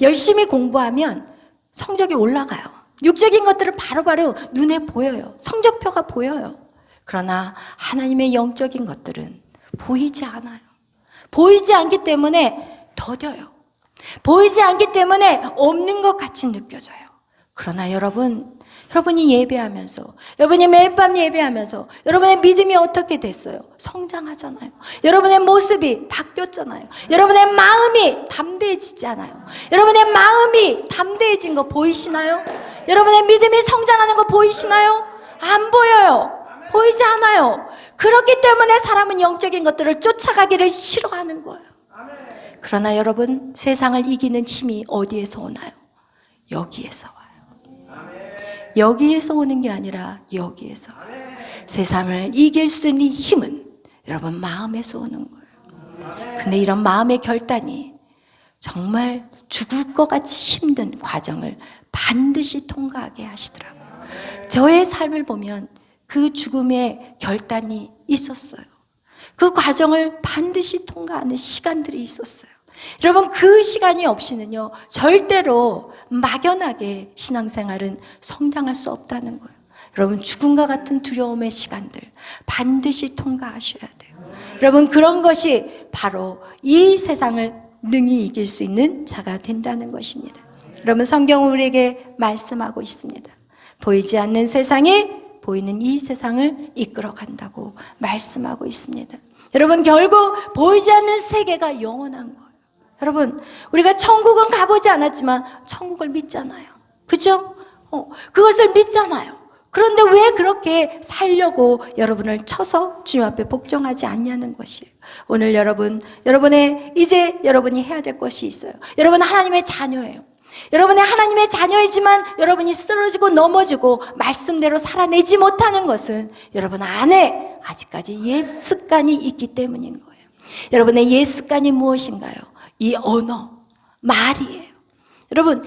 열심히 공부하면 성적이 올라가요. 육적인 것들은 바로바로 눈에 보여요. 성적표가 보여요. 그러나 하나님의 영적인 것들은 보이지 않아요. 보이지 않기 때문에 더뎌요. 보이지 않기 때문에 없는 것 같이 느껴져요. 그러나 여러분, 여러분이 예배하면서, 여러분이 매일 밤 예배하면서 여러분의 믿음이 어떻게 됐어요? 성장하잖아요. 여러분의 모습이 바뀌었잖아요. 여러분의 마음이 담대해지잖아요. 여러분의 마음이 담대해진 거 보이시나요? 여러분의 믿음이 성장하는 거 보이시나요? 안 보여요. 보이지 않아요. 그렇기 때문에 사람은 영적인 것들을 쫓아가기를 싫어하는 거예요. 그러나 여러분, 세상을 이기는 힘이 어디에서 오나요? 여기에서 와요. 여기에서 오는 게 아니라 여기에서 와요. 세상을 이길 수 있는 힘은 여러분 마음에서 오는 거예요. 근데 이런 마음의 결단이 정말 죽을 것 같이 힘든 과정을 반드시 통과하게 하시더라고요. 저의 삶을 보면 그 죽음의 결단이 있었어요. 그 과정을 반드시 통과하는 시간들이 있었어요. 여러분, 그 시간이 없이는요, 절대로 막연하게 신앙생활은 성장할 수 없다는 거예요. 여러분, 죽음과 같은 두려움의 시간들 반드시 통과하셔야 돼요. 여러분, 그런 것이 바로 이 세상을 능히 이길 수 있는 자가 된다는 것입니다. 여러분, 성경은 우리에게 말씀하고 있습니다. 보이지 않는 세상이 보이는 이 세상을 이끌어 간다고 말씀하고 있습니다. 여러분, 결국 보이지 않는 세계가 영원한 거예요. 여러분, 우리가 천국은 가보지 않았지만 천국을 믿잖아요. 그죠? 그것을 믿잖아요. 그런데 왜 그렇게 살려고 여러분을 쳐서 주님 앞에 복종하지 않냐는 것이에요. 오늘 이제 여러분이 해야 될 것이 있어요. 여러분 하나님의 자녀예요. 여러분의 하나님의 자녀이지만 여러분이 쓰러지고 넘어지고 말씀대로 살아내지 못하는 것은 여러분 안에 아직까지 옛 습관이 있기 때문인 거예요. 여러분의 옛 습관이 무엇인가요? 이 언어, 말이에요. 여러분,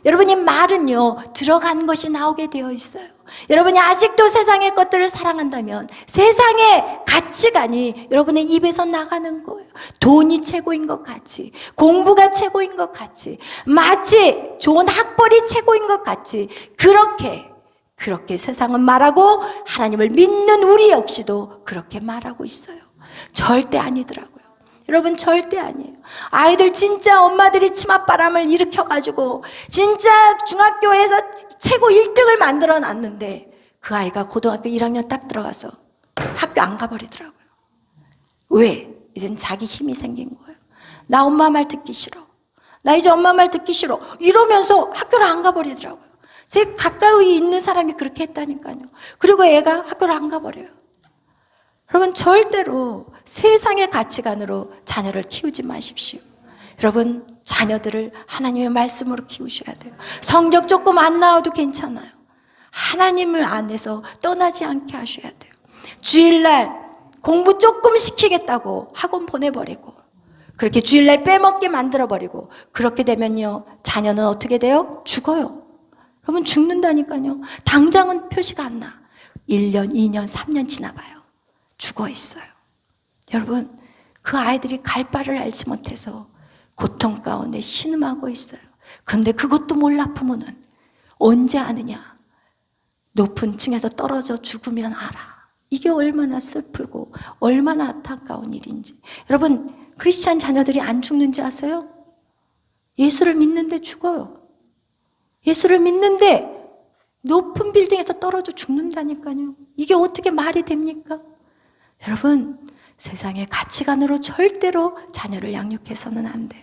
여러분이 말은요, 들어간 것이 나오게 되어 있어요. 여러분이 아직도 세상의 것들을 사랑한다면 세상의 가치관이 여러분의 입에서 나가는 거예요. 돈이 최고인 것 같이, 공부가 최고인 것 같이, 마치 좋은 학벌이 최고인 것 같이, 그렇게 세상은 말하고 하나님을 믿는 우리 역시도 그렇게 말하고 있어요. 절대 아니더라고요. 여러분, 절대 아니에요. 아이들 진짜 엄마들이 치맛바람을 일으켜가지고 진짜 중학교에서 최고 1등을 만들어 놨는데 그 아이가 고등학교 1학년 딱 들어가서 학교 안 가버리더라고요. 왜? 이젠 자기 힘이 생긴 거예요. 나 엄마 말 듣기 싫어. 나 이제 엄마 말 듣기 싫어. 이러면서 학교를 안 가버리더라고요. 제 가까이 있는 사람이 그렇게 했다니까요. 그리고 애가 학교를 안 가버려요. 여러분, 절대로 세상의 가치관으로 자녀를 키우지 마십시오. 여러분, 자녀들을 하나님의 말씀으로 키우셔야 돼요. 성적 조금 안 나와도 괜찮아요. 하나님을 안에서 떠나지 않게 하셔야 돼요. 주일날 공부 조금 시키겠다고 학원 보내버리고, 그렇게 주일날 빼먹게 만들어버리고, 그렇게 되면요, 자녀는 어떻게 돼요? 죽어요. 여러분, 죽는다니까요. 당장은 표시가 안 나. 1년, 2년, 3년 지나봐요. 죽어 있어요. 여러분, 그 아이들이 갈 바를 알지 못해서 고통 가운데 신음하고 있어요. 그런데 그것도 몰라 부모는. 언제 아느냐? 높은 층에서 떨어져 죽으면 알아. 이게 얼마나 슬프고 얼마나 안타까운 일인지. 여러분, 크리스찬 자녀들이 안 죽는지 아세요? 예수를 믿는데 죽어요. 예수를 믿는데 높은 빌딩에서 떨어져 죽는다니까요. 이게 어떻게 말이 됩니까? 여러분, 세상의 가치관으로 절대로 자녀를 양육해서는 안 돼요.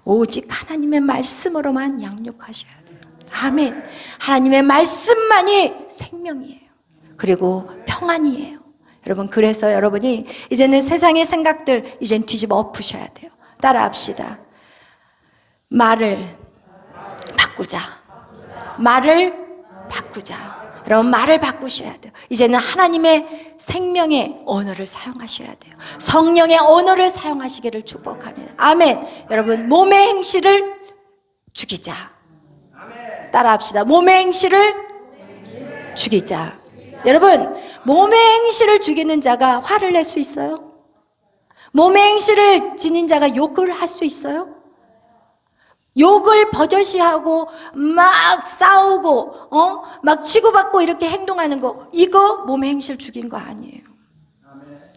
오직 하나님의 말씀으로만 양육하셔야 돼요. 아멘. 하나님의 말씀만이 생명이에요. 그리고 평안이에요. 여러분, 그래서 여러분이 이제는 세상의 생각들 이젠 뒤집어 엎으셔야 돼요. 따라합시다. 말을 바꾸자. 말을 바꾸자. 여러분, 말을 바꾸셔야 돼요. 이제는 하나님의 생명의 언어를 사용하셔야 돼요. 성령의 언어를 사용하시기를 축복합니다. 아멘. 여러분, 몸의 행실을 죽이자. 따라합시다. 몸의 행실을 죽이자. 여러분, 몸의 행실을 죽이는 자가 화를 낼 수 있어요? 몸의 행실을 지닌 자가 욕을 할 수 있어요? 욕을 버젓이하고 막 싸우고 막 치고받고 이렇게 행동하는 거, 이거 몸의 행실 죽인 거 아니에요.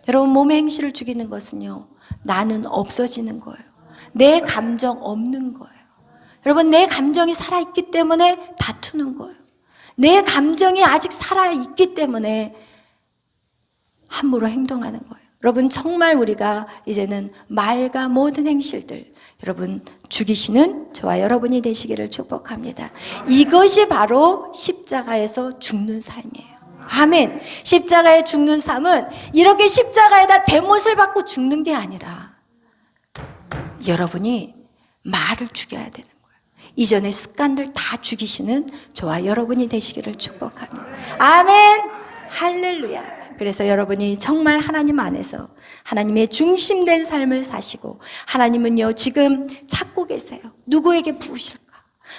여러분, 몸의 행실을 죽이는 것은요, 나는 없어지는 거예요. 내 감정 없는 거예요. 여러분, 내 감정이 살아있기 때문에 다투는 거예요. 내 감정이 아직 살아있기 때문에 함부로 행동하는 거예요. 여러분, 정말 우리가 이제는 말과 모든 행실들, 여러분 죽이시는 저와 여러분이 되시기를 축복합니다. 이것이 바로 십자가에서 죽는 삶이에요. 아멘. 십자가에 죽는 삶은 이렇게 십자가에다 대못을 받고 죽는 게 아니라 여러분이 말을 죽여야 되는 거예요. 이전의 습관들 다 죽이시는 저와 여러분이 되시기를 축복합니다. 아멘. 할렐루야. 그래서 여러분이 정말 하나님 안에서 하나님의 중심된 삶을 사시고, 하나님은요 지금 찾고 계세요. 누구에게 부으실까?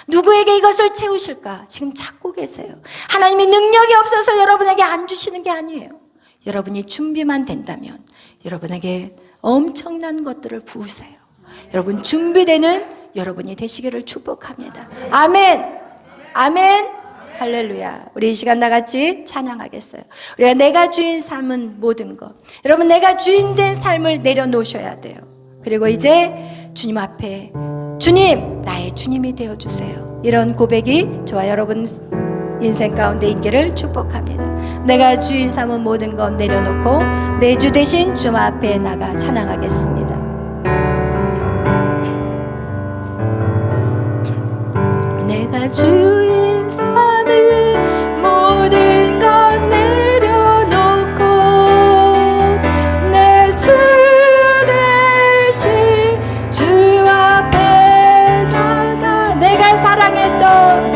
누구에게 이것을 채우실까? 지금 찾고 계세요. 하나님이 능력이 없어서 여러분에게 안 주시는 게 아니에요. 여러분이 준비만 된다면 여러분에게 엄청난 것들을 부으세요. 여러분 준비되는 여러분이 되시기를 축복합니다. 아멘. 아멘. 할렐루야. 우리 이 시간 나같이 찬양하겠어요. 우리가 내가 주인 삶은 모든 것. 여러분, 내가 주인 된 삶을 내려놓으셔야 돼요. 그리고 이제 주님 앞에, 주님, 나의 주님이 되어주세요. 이런 고백이 저와 여러분 인생 가운데 있기를 축복합니다. 내가 주인 삼은 모든 것 내려놓고 내 주 대신 주님 앞에 나가 찬양하겠습니다. 내가 주인 삼은 모든 것 내려놓고 내 주 대신 주 앞에 나가 내가 사랑했던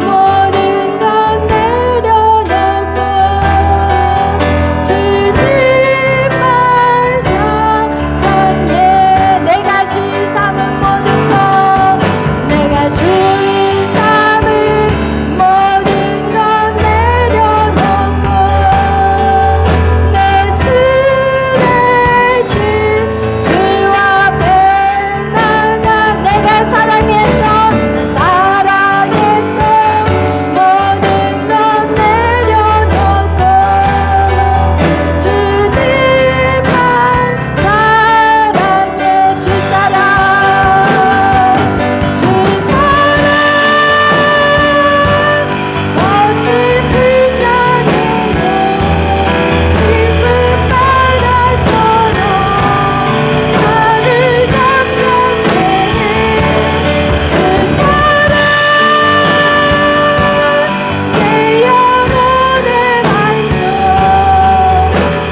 모든 것 내려놓고 주님만 사랑해. 내가 주인 삼은 모든 것 내가 주인 삼은 모든 것 내려놓고 내 주 대신 주 앞에 나가 내가 사랑했던 모든 것 내려놓고 주님만 사랑해. 주 사랑 거친 풍랑에도 깊은 바다처럼 나를 잠잠케 해. 주 사랑 내 영혼의 반석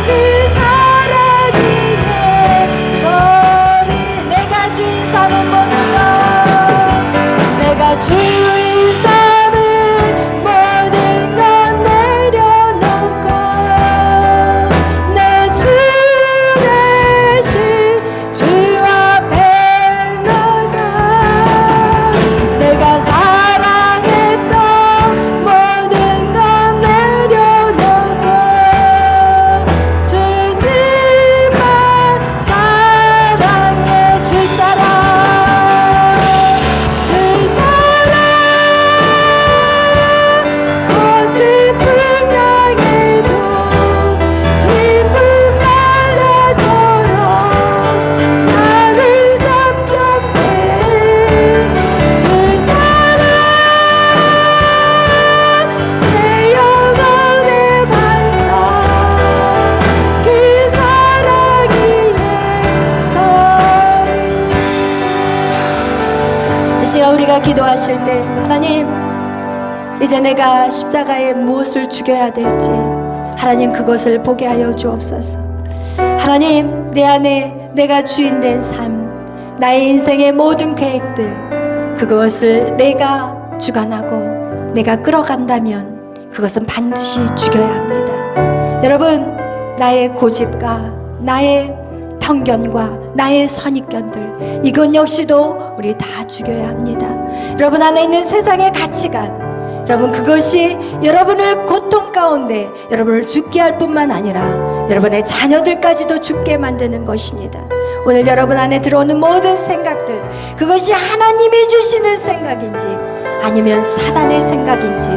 그 사랑이네 소리. 내가 주인 삼은 모든 것 내가 주인 삼은 모든 것 내려놓고 내 주 대신 주 앞에 나가 내가 사랑했던 모든 것 내려놓고 주님만 사랑해. 주 사랑 거친 풍랑에도 깊은 바다처럼 나를 잠잠케 해. 주 사랑 내 영혼의 반석 그 사랑이의 소리. 이 시간 우리가 기도하실 때 하나님, 이제 내가 십자가에 무엇을 죽여야 될지 하나님 그것을 보게 하여 주옵소서. 하나님, 내 안에 내가 주인 된 삶, 나의 인생의 모든 계획들, 그것을 내가 주관하고 내가 끌어간다면 그것은 반드시 죽여야 합니다. 여러분, 나의 고집과 나의 편견과 나의 선입견들, 이건 역시도 우리 다 죽여야 합니다. 여러분 안에 있는 세상의 가치관, 여러분 그것이 여러분을 고통 가운데 여러분을 죽게 할 뿐만 아니라 여러분의 자녀들까지도 죽게 만드는 것입니다. 오늘 여러분 안에 들어오는 모든 생각들, 그것이 하나님이 주시는 생각인지 아니면 사단의 생각인지,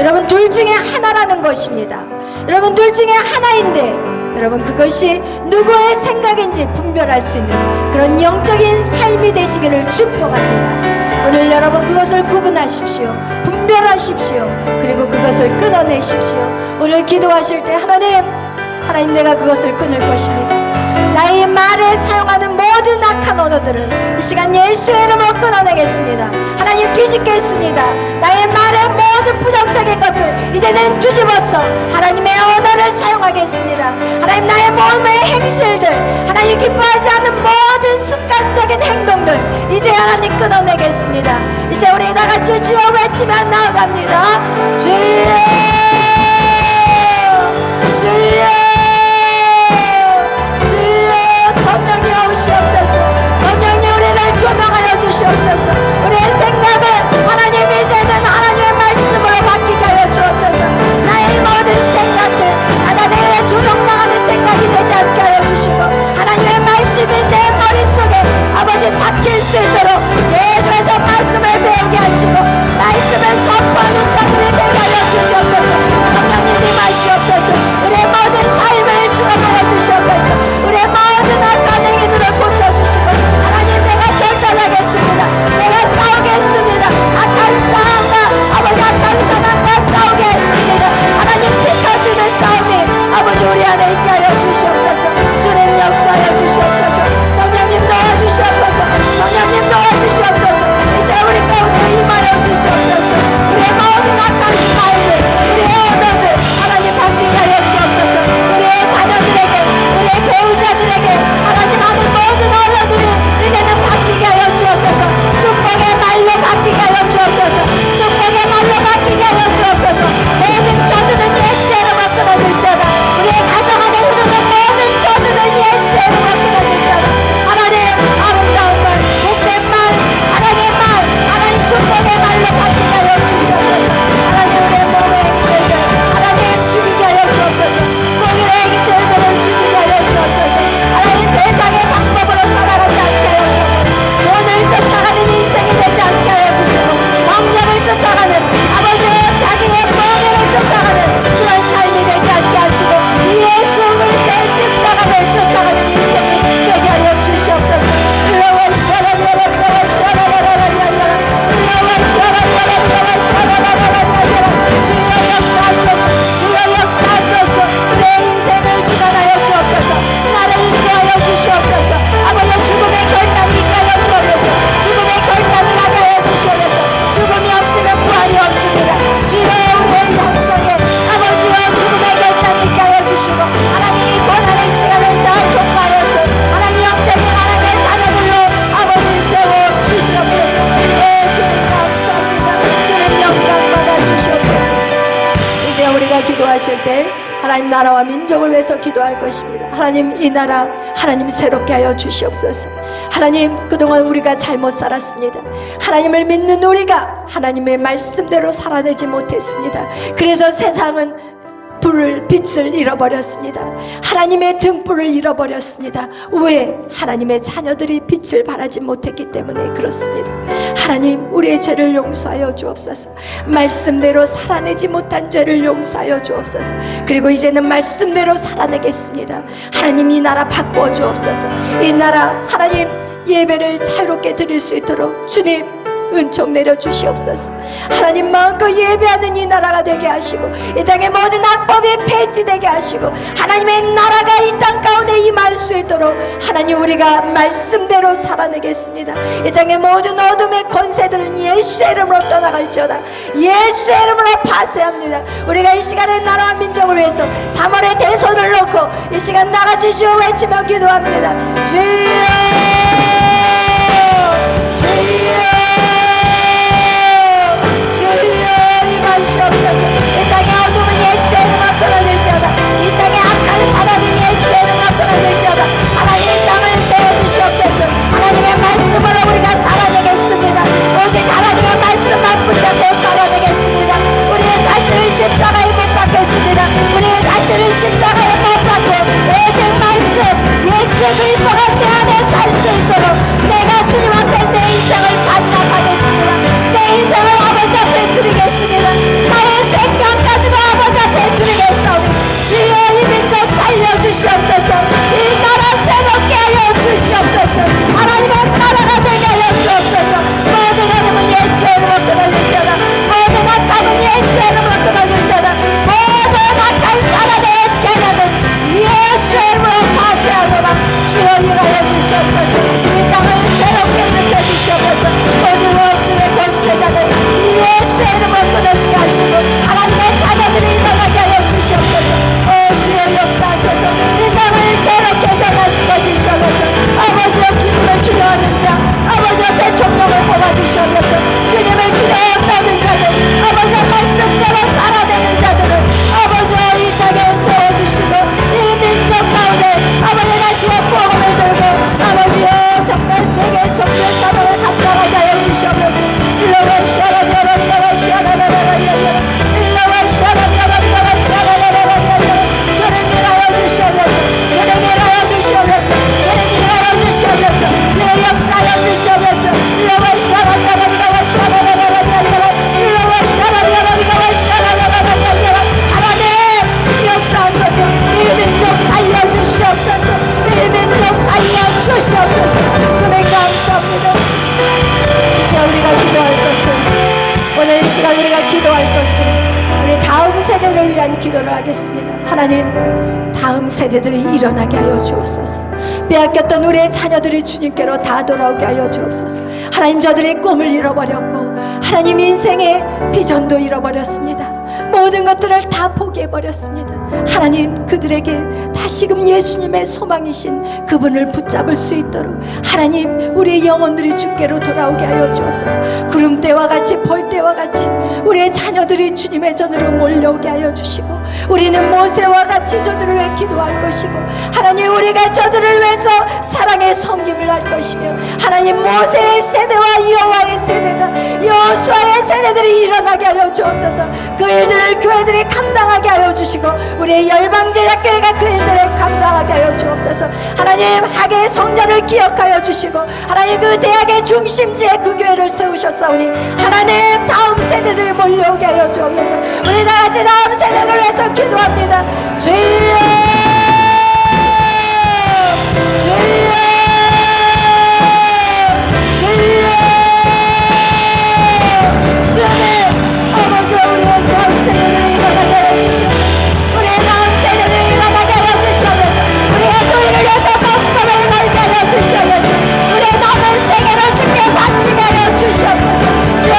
여러분 둘 중에 하나라는 것입니다. 여러분 둘 중에 하나인데 여러분 그것이 누구의 생각인지 분별할 수 있는 그런 영적인 삶이 되시기를 축복합니다. 오늘 여러분 그것을 구분하십시오. 분별하십시오. 그리고 그것을 끊어내십시오. 오늘 기도하실 때 하나님 내가 그것을 끊을 것입니다. 나의 말에 사용하는 모든 악한 언어들을 이 시간 예수의 이름으로 끊어내겠습니다. 하나님 뒤집겠습니다. 나의 말에 모든 부정적인 것들 이제는 뒤집어서 하나님의 언어를 사용하겠습니다. 하나님 나의 몸의 행실들 하나님 기뻐하지 않는 모든 습관적인 행동들 이제 하나님 끊어내겠습니다. 이제 우리 다같이 주여 외치며 나아갑니다. 주여 주여 성령이 오시옵소서. 성령이 우리를 조명하여 주시옵소서. 우리의 생각은 하나님 이제는 하나님의 말씀으로 바뀌게 하여 주옵소서. 나의 모든 생각들 사단에게 조종당하는 생각이 되지 않게 하여 주시고 하나님의 말씀이 내 머릿속에 아버지 바뀔 수 있도록 예수께서 말씀을 배우게 하시고 말씀을 선포하는 자들이 되게 하여 주시옵소서. 성령님 임하시옵소서. 우리의 모든 삶을 주관하여 주시옵소서. 우리의 모든 악한 행위들을 고쳐주시고 하나님 내가 결단하겠습니다. 내가 싸우겠습니다. 악한 싸움과 아버지 악한 사랑과 싸우게 했습니다. 하나님 피 터지는 싸움이 아버지 우리 안에 있게 하여 주시옵소서. 주님 역사하여 주시옵소서. 성령님 도와주시옵소서. 성령님 도와주시옵소서. 이제 우리 가운데 임하여 주시옵소서. 우리의 모든 악한 말들 우리의 언어들 하나님 바뀌게 하여 주옵소서. 우리의 자녀들에게 우리의 배우자들에게 하나님 아는 모든 언어들이 이제는 바뀌게 하여 주옵소서. 축복의 말로 바뀌게 하여 주옵소서. 축복의 말로 바뀌게 하여 주옵소서. 모든 저주는 예수의 이름으로 끊어질지어다. 우리의 가정 안에 흐르는 모든 저주는 예수의 이름으로 끊어질지어다. 하나님 아름다운 말, 복된 말, 사랑의 말, 하나님 축복의 말로 바뀌게 하여 주시옵소서. 하나님 우리의 몸의 행실들 하나님 죽이게 하여 주옵소서. 목의 행실들을 죽이게 하여 주옵소서. 하나님 세상의 방법으로 살아가지 않게 하여 주옵소서. 돈을 쫓아가는 인생이 되지 않게 하여 주시고 성령을 쫓아가는 아버지의 자기의 번뇌를 쫓아가는 그런 삶이 되지 않게 하시고 예수 그리스도의 십자가를 쫓아가는 인생이 되게 하여 주시옵소서. 주여 역사하소서. 주여 역사하소서. 우리의 인생을 주관하여 주옵소서. 나를 인도하여 주시옵소서. 아버지의 죽음의 결단이 있게 하여 주옵소서. 죽음의 결단을 나게 하여 주시옵소서. 죽음이 없이는 부활이 없습니다. 주여 우리의 양성에 아버지와 죽음의 결단이 있게 하여 주시고 하나님이 고난의 시간을 잘 통과하여서 하나님 영적인 하나님의 자녀들로 아버지 세워 주시옵소서. 주님 감사합니다. 주님 영광 받아 주시옵소서. 이제 우리가 기도하실 때 하나님 나라와 민족을 위해서 기도할 것입니다. 하나님 이 나라 하나님 새롭게 하여 주시옵소서. 하나님 그동안 우리가 잘못 살았습니다. 하나님을 믿는 우리가 하나님의 말씀대로 살아내지 못했습니다. 그래서 세상은 빛을 잃어버렸습니다. 하나님의 등불을 잃어버렸습니다. 왜? 하나님의 자녀들이 빛을 발하지 못했기 때문에 그렇습니다. 하나님 우리의 죄를 용서하여 주옵소서. 말씀대로 살아내지 못한 죄를 용서하여 주옵소서. 그리고 이제는 말씀대로 살아내겠습니다. 하나님 이 나라 바꾸어 주옵소서. 이 나라 하나님 예배를 자유롭게 드릴 수 있도록 주님 은총 내려 주시옵소서. 하나님 마음껏 예배하는 이 나라가 되게 하시고 이 땅의 모든 악법이 폐지되게 하시고 하나님의 나라가 이 땅 가운데 임할 수 있도록 하나님 우리가 말씀대로 살아내겠습니다. 이 땅의 모든 어둠의 권세들은 예수의 이름으로 떠나갈지어다. 예수의 이름으로 파쇄합니다. 우리가 이 시간에 나라와 민족을 위해서 3월의 대선을 놓고 이 시간 나가주시오 외치며 기도합니다. 주여 주여 임하시옵소서. 이 땅의 어둠은 예수의 이름으로 끊어질지어다. 이 땅의 악한 사람이 예수의 이름으로 끊어질지어다. 하나님 이 땅을 세워주시옵소서. 하나님의 말씀으로 우리가 살아내겠습니다. 오직 하나님의 말씀만 붙잡고 살아내겠습니다. 우리의 자신을 십자가에 못 박겠습니다. 우리의 자신을 십자가에 못 박고 오직 말씀 예수 그리스도가 내 안에 살 수 있도록 시간 우리가 기도할 것은 우리 다음 세대를 위한 기도를 하겠습니다. 하나님, 다음 세대들이 일어나게 하여 주옵소서. 빼앗겼던 우리의 자녀들이 주님께로 다 돌아오게 하여 주옵소서. 하나님, 저들의 꿈을 잃어버렸고 하나님 인생의 비전도 잃어버렸습니다. 모든 것들을 다 포기해버렸습니다. 하나님, 그들에게 다시금 예수님의 소망이신 그분을 붙잡을 수 있도록 하나님, 우리의 영혼들이 주께로 돌아오게 하여 주옵소서. 구름대와 같이 벌대와 같이 우리의 자녀들이 주님의 전으로 몰려오게 하여 주시고, 우리는 모세와 같이 저들을 위해 기도할 것이고, 하나님, 우리가 저들을 위해서 사랑의 섬김을 할 것이며, 하나님, 모세의 세대와 여호와의 세대가 여호수아의 세대들이 일어나게 하여 주옵소서. 그 일들을 교회들이 감당하게 하여 주시고, 우리의 열방제자교회가 그 일들을 감당하게 하여 주옵소서. 하나님, 학의 성자를 기억하여 주시고, 하나님, 그 대학의 중심지에 그 교회를 세우셨사오니 하나님, 다음 세대들이 몰려오게 하여 주옵소서. 우리 다같이 다음 세대를 위해서 기도합니다. 주여, 주여, 주여. 주님, 아버지, 우리의 다음 세대들을 일어나게 하여 주시옵소서. 우리의 다음 세대들을 일어나게 하여 주시옵소서. 우리의 교회를 위해서 목숨을 걸게 하여 주시옵소서. 우리의 남은 생애를 주께 바치게 하여 주시옵소서. 주여,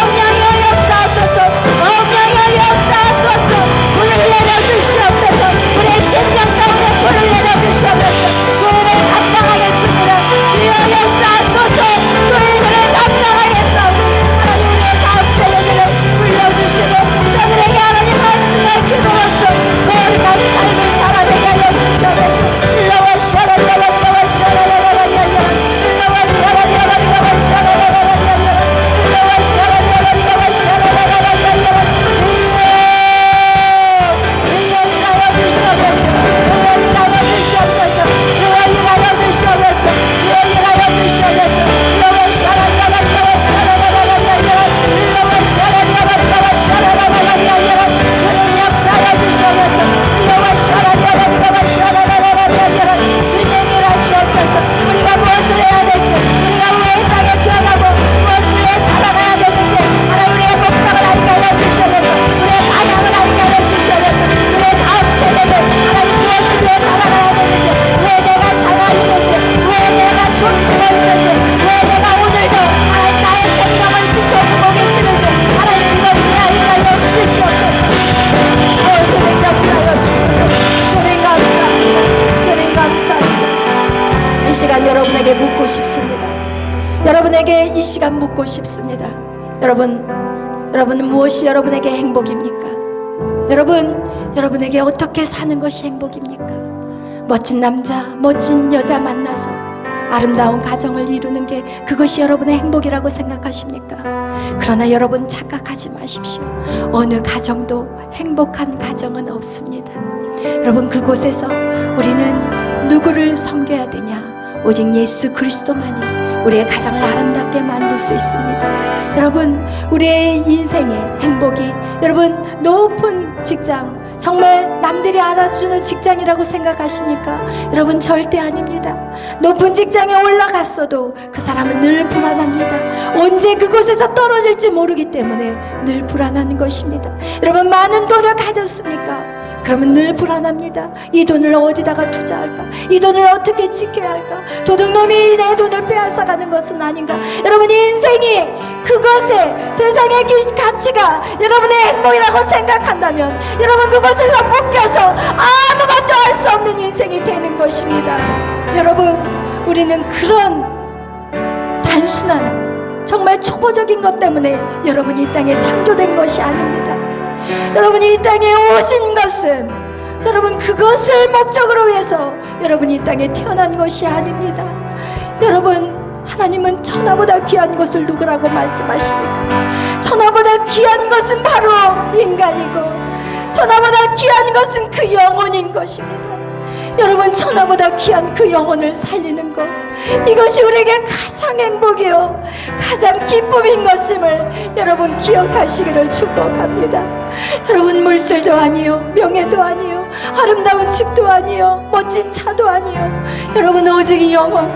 성령의 역사하소서. 성령의 역사하소서. 불을 내려주시옵소서. 우리의 심령 가운데 불을 내려주시옵소서. 교회를 감당하겠습니다. 주여, 역사하소서. 교회들을 감당하겠사오니 하나님, 우리의 다음 세대들을 불러주시고 저들에게 하나님 말씀을 기도로서 거룩한 삶을 살아내게 하여 주시옵소서. 우리가 무엇을 해야 될지, 우리가 왜 땅에 태어나고 무엇을 왜 살아가야 되는지 하나님, 우리의 목적을 알게 하여 주시옵소서. 우리의 방향을 알게 하여 주시옵소서. 우리의 다음 세대들 하나님, 무엇을 왜 살아가야 되는지, 왜 내가 살아있는지, 왜 내가 숨쉬고 있는지, 왜 내가 오늘도 하나님 나의 생명을 지켜주고 계시는지 하나님, 그것을 알게 하여 주시옵소서. 주님, 역사하여 주시옵소서. 주님, 감사합니다. 주님, 감사합니다. 이 시간 여러분에게 묻고 싶습니다. 여러분에게 이 시간 묻고 싶습니다. 여러분은 무엇이 여러분에게 행복입니까? 여러분에게 어떻게 사는 것이 행복입니까? 멋진 남자, 멋진 여자 만나서 아름다운 가정을 이루는 게 그것이 여러분의 행복이라고 생각하십니까? 그러나 여러분, 착각하지 마십시오. 어느 가정도 행복한 가정은 없습니다. 여러분, 그곳에서 우리는 누구를 섬겨야 되냐? 오직 예수 그리스도만이 우리의 가정을 아름답게 만들 수 있습니다. 여러분, 우리의 인생의 행복이 여러분 높은 직장, 정말 남들이 알아주는 직장이라고 생각하십니까? 여러분, 절대 아닙니다. 높은 직장에 올라갔어도 그 사람은 늘 불안합니다. 언제 그곳에서 떨어질지 모르기 때문에 늘 불안한 것입니다. 여러분, 많은 돈을 가졌습니까? 그러면 늘 불안합니다. 이 돈을 어디다가 투자할까? 이 돈을 어떻게 지켜야 할까? 도둑놈이 내 돈을 빼앗아가는 것은 아닌가? 여러분, 인생이 그것에 세상의 가치가 여러분의 행복이라고 생각한다면 여러분, 그것에서 묶여서 아무것도 할 수 없는 인생이 되는 것입니다. 여러분, 우리는 그런 단순한 정말 초보적인 것 때문에 여러분이 이 땅에 창조된 것이 아닙니다. 여러분이 이 땅에 오신 것은 여러분, 그것을 목적으로 위해서 여러분이 이 땅에 태어난 것이 아닙니다. 여러분, 하나님은 천하보다 귀한 것을 누구라고 말씀하십니까? 천하보다 귀한 것은 바로 인간이고, 천하보다 귀한 것은 그 영혼인 것입니다. 여러분, 천하보다 귀한 그 영혼을 살리는 것, 이것이 우리에게 가장 행복이요 가장 기쁨인 것임을 여러분 기억하시기를 축복합니다. 여러분, 물질도 아니요 명예도 아니요 아름다운 집도 아니요, 멋진 차도 아니요. 여러분, 오직 영혼,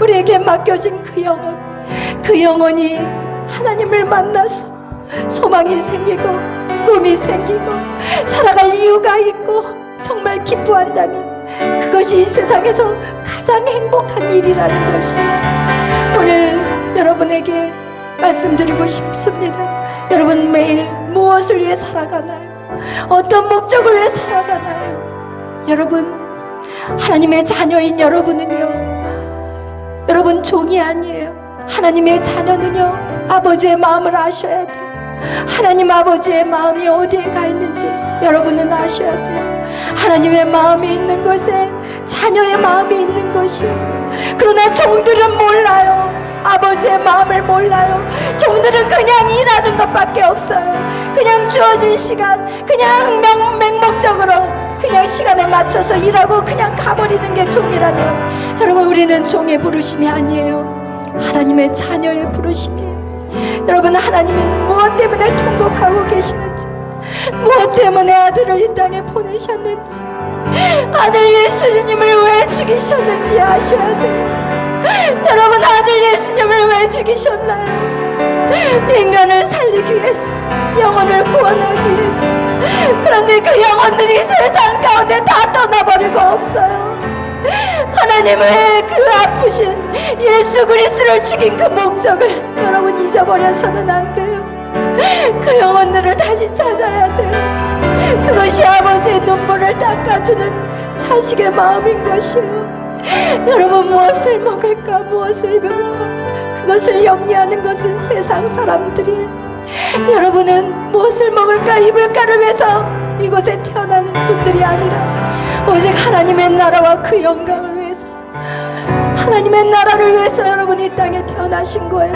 우리에게 맡겨진 그 영혼, 그 영혼이 하나님을 만나서 소망이 생기고 꿈이 생기고 살아갈 이유가 있고 정말 기뻐한다면 그것이 이 세상에서 가장 행복한 일이라는 것이에요. 오늘 여러분에게 말씀드리고 싶습니다. 여러분, 매일 무엇을 위해 살아가나요? 어떤 목적을 위해 살아가나요? 여러분, 하나님의 자녀인 여러분은요, 여러분 종이 아니에요. 하나님의 자녀는요, 아버지의 마음을 아셔야 돼요. 하나님 아버지의 마음이 어디에 가 있는지 여러분은 아셔야 돼요. 하나님의 마음이 있는 곳에 자녀의 마음이 있는 것이에요. 그러나 종들은 몰라요. 아버지의 마음을 몰라요. 종들은 그냥 일하는 것밖에 없어요. 그냥 주어진 시간, 그냥 맹목적으로 그냥 시간에 맞춰서 일하고 그냥 가버리는 게 종이라면, 여러분, 우리는 종의 부르심이 아니에요. 하나님의 자녀의 부르심이에요. 여러분, 하나님은 무엇 때문에 통곡하고 계시는지, 무엇 때문에 아들을 이 땅에 보내셨는지, 아들 예수님을 왜 죽이셨는지 아셔야 돼요. 여러분, 아들 예수님을 왜 죽이셨나요? 인간을 살리기 위해서, 영혼을 구원하기 위해서. 그런데 그 영혼들이 세상 가운데 다 떠나버리고 없어요. 하나님의 그 아프신 예수 그리스도를 죽인 그 목적을 여러분 잊어버려서는 안 돼요. 그 영혼들을 다시 찾아야 돼요. 그것이 아버지의 눈물을 닦아주는 자식의 마음인 것이에요. 여러분, 무엇을 먹을까, 무엇을 입을까, 그것을 염려하는 것은 세상 사람들이에요. 여러분은 무엇을 먹을까, 입을까를 위해서 이곳에 태어난 분들이 아니라 오직 하나님의 나라와 그 영광을 위해서, 하나님의 나라를 위해서 여러분이 이 땅에 태어나신 거예요.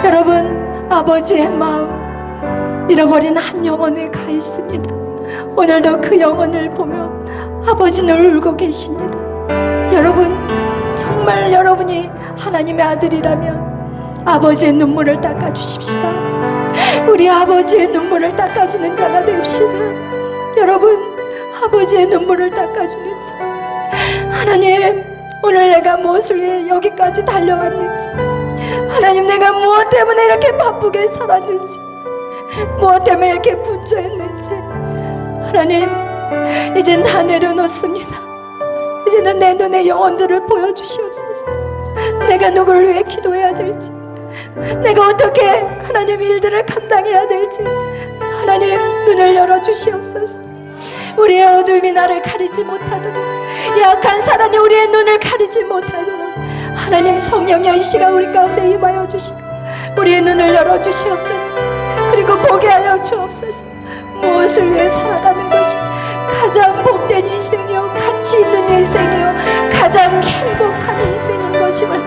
여러분, 아버지의 마음 잃어버린 한 영혼에 가 있습니다. 오늘도 그 영혼을 보며 아버지는 울고 계십니다. 여러분, 정말 여러분이 하나님의 아들이라면 아버지의 눈물을 닦아주십시다. 우리 아버지의 눈물을 닦아주는 자가 됩시다. 여러분, 아버지의 눈물을 닦아주는 자. 하나님, 오늘 내가 무엇을 위해 여기까지 달려왔는지, 하나님, 내가 무엇 때문에 이렇게 바쁘게 살았는지, 무엇 때문에 이렇게 분주했는지, 하나님, 이젠 다 내려놓습니다. 이제는 내 눈에 영혼들을 보여주시옵소서. 내가 누구를 위해 기도해야 될지, 내가 어떻게 하나님 일들을 감당해야 될지 하나님 눈을 열어주시옵소서. 우리의 어둠이 나를 가리지 못하도록, 약한 사단이 우리의 눈을 가리지 못하도록 하나님 성령여 이 시간 우리 가운데 임하여 주시고 우리의 눈을 열어주시옵소서. 그리고 보게 하여 주옵소서. 무엇을 위해 살아가는 것이 가장 복된 인생이요, 가치 있는 인생이요, 가장 행복한 인생인 것임을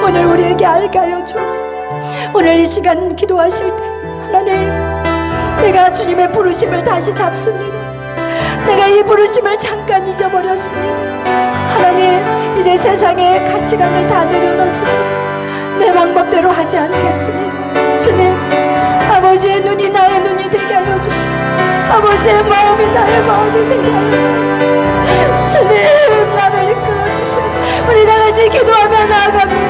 오늘 우리에게 알게 하여 주옵소서. 오늘 이 시간 기도하실 때 하나님, 내가 주님의 부르심을 다시 잡습니다. 내가 이 부르심을 잠깐 잊어버렸습니다. 하나님, 이제 세상의 가치관을 다 내려놓습니다. 내 방법대로 하지 않겠습니다. 주님, 아버지의 눈이 나의 눈이 되게 하여 주시고 아버지의 마음이 나의 마음이 되게 하여 주옵소서. 주님, 나를 이끌어 주시고 우리 다같이 기도하며 나아갑니다.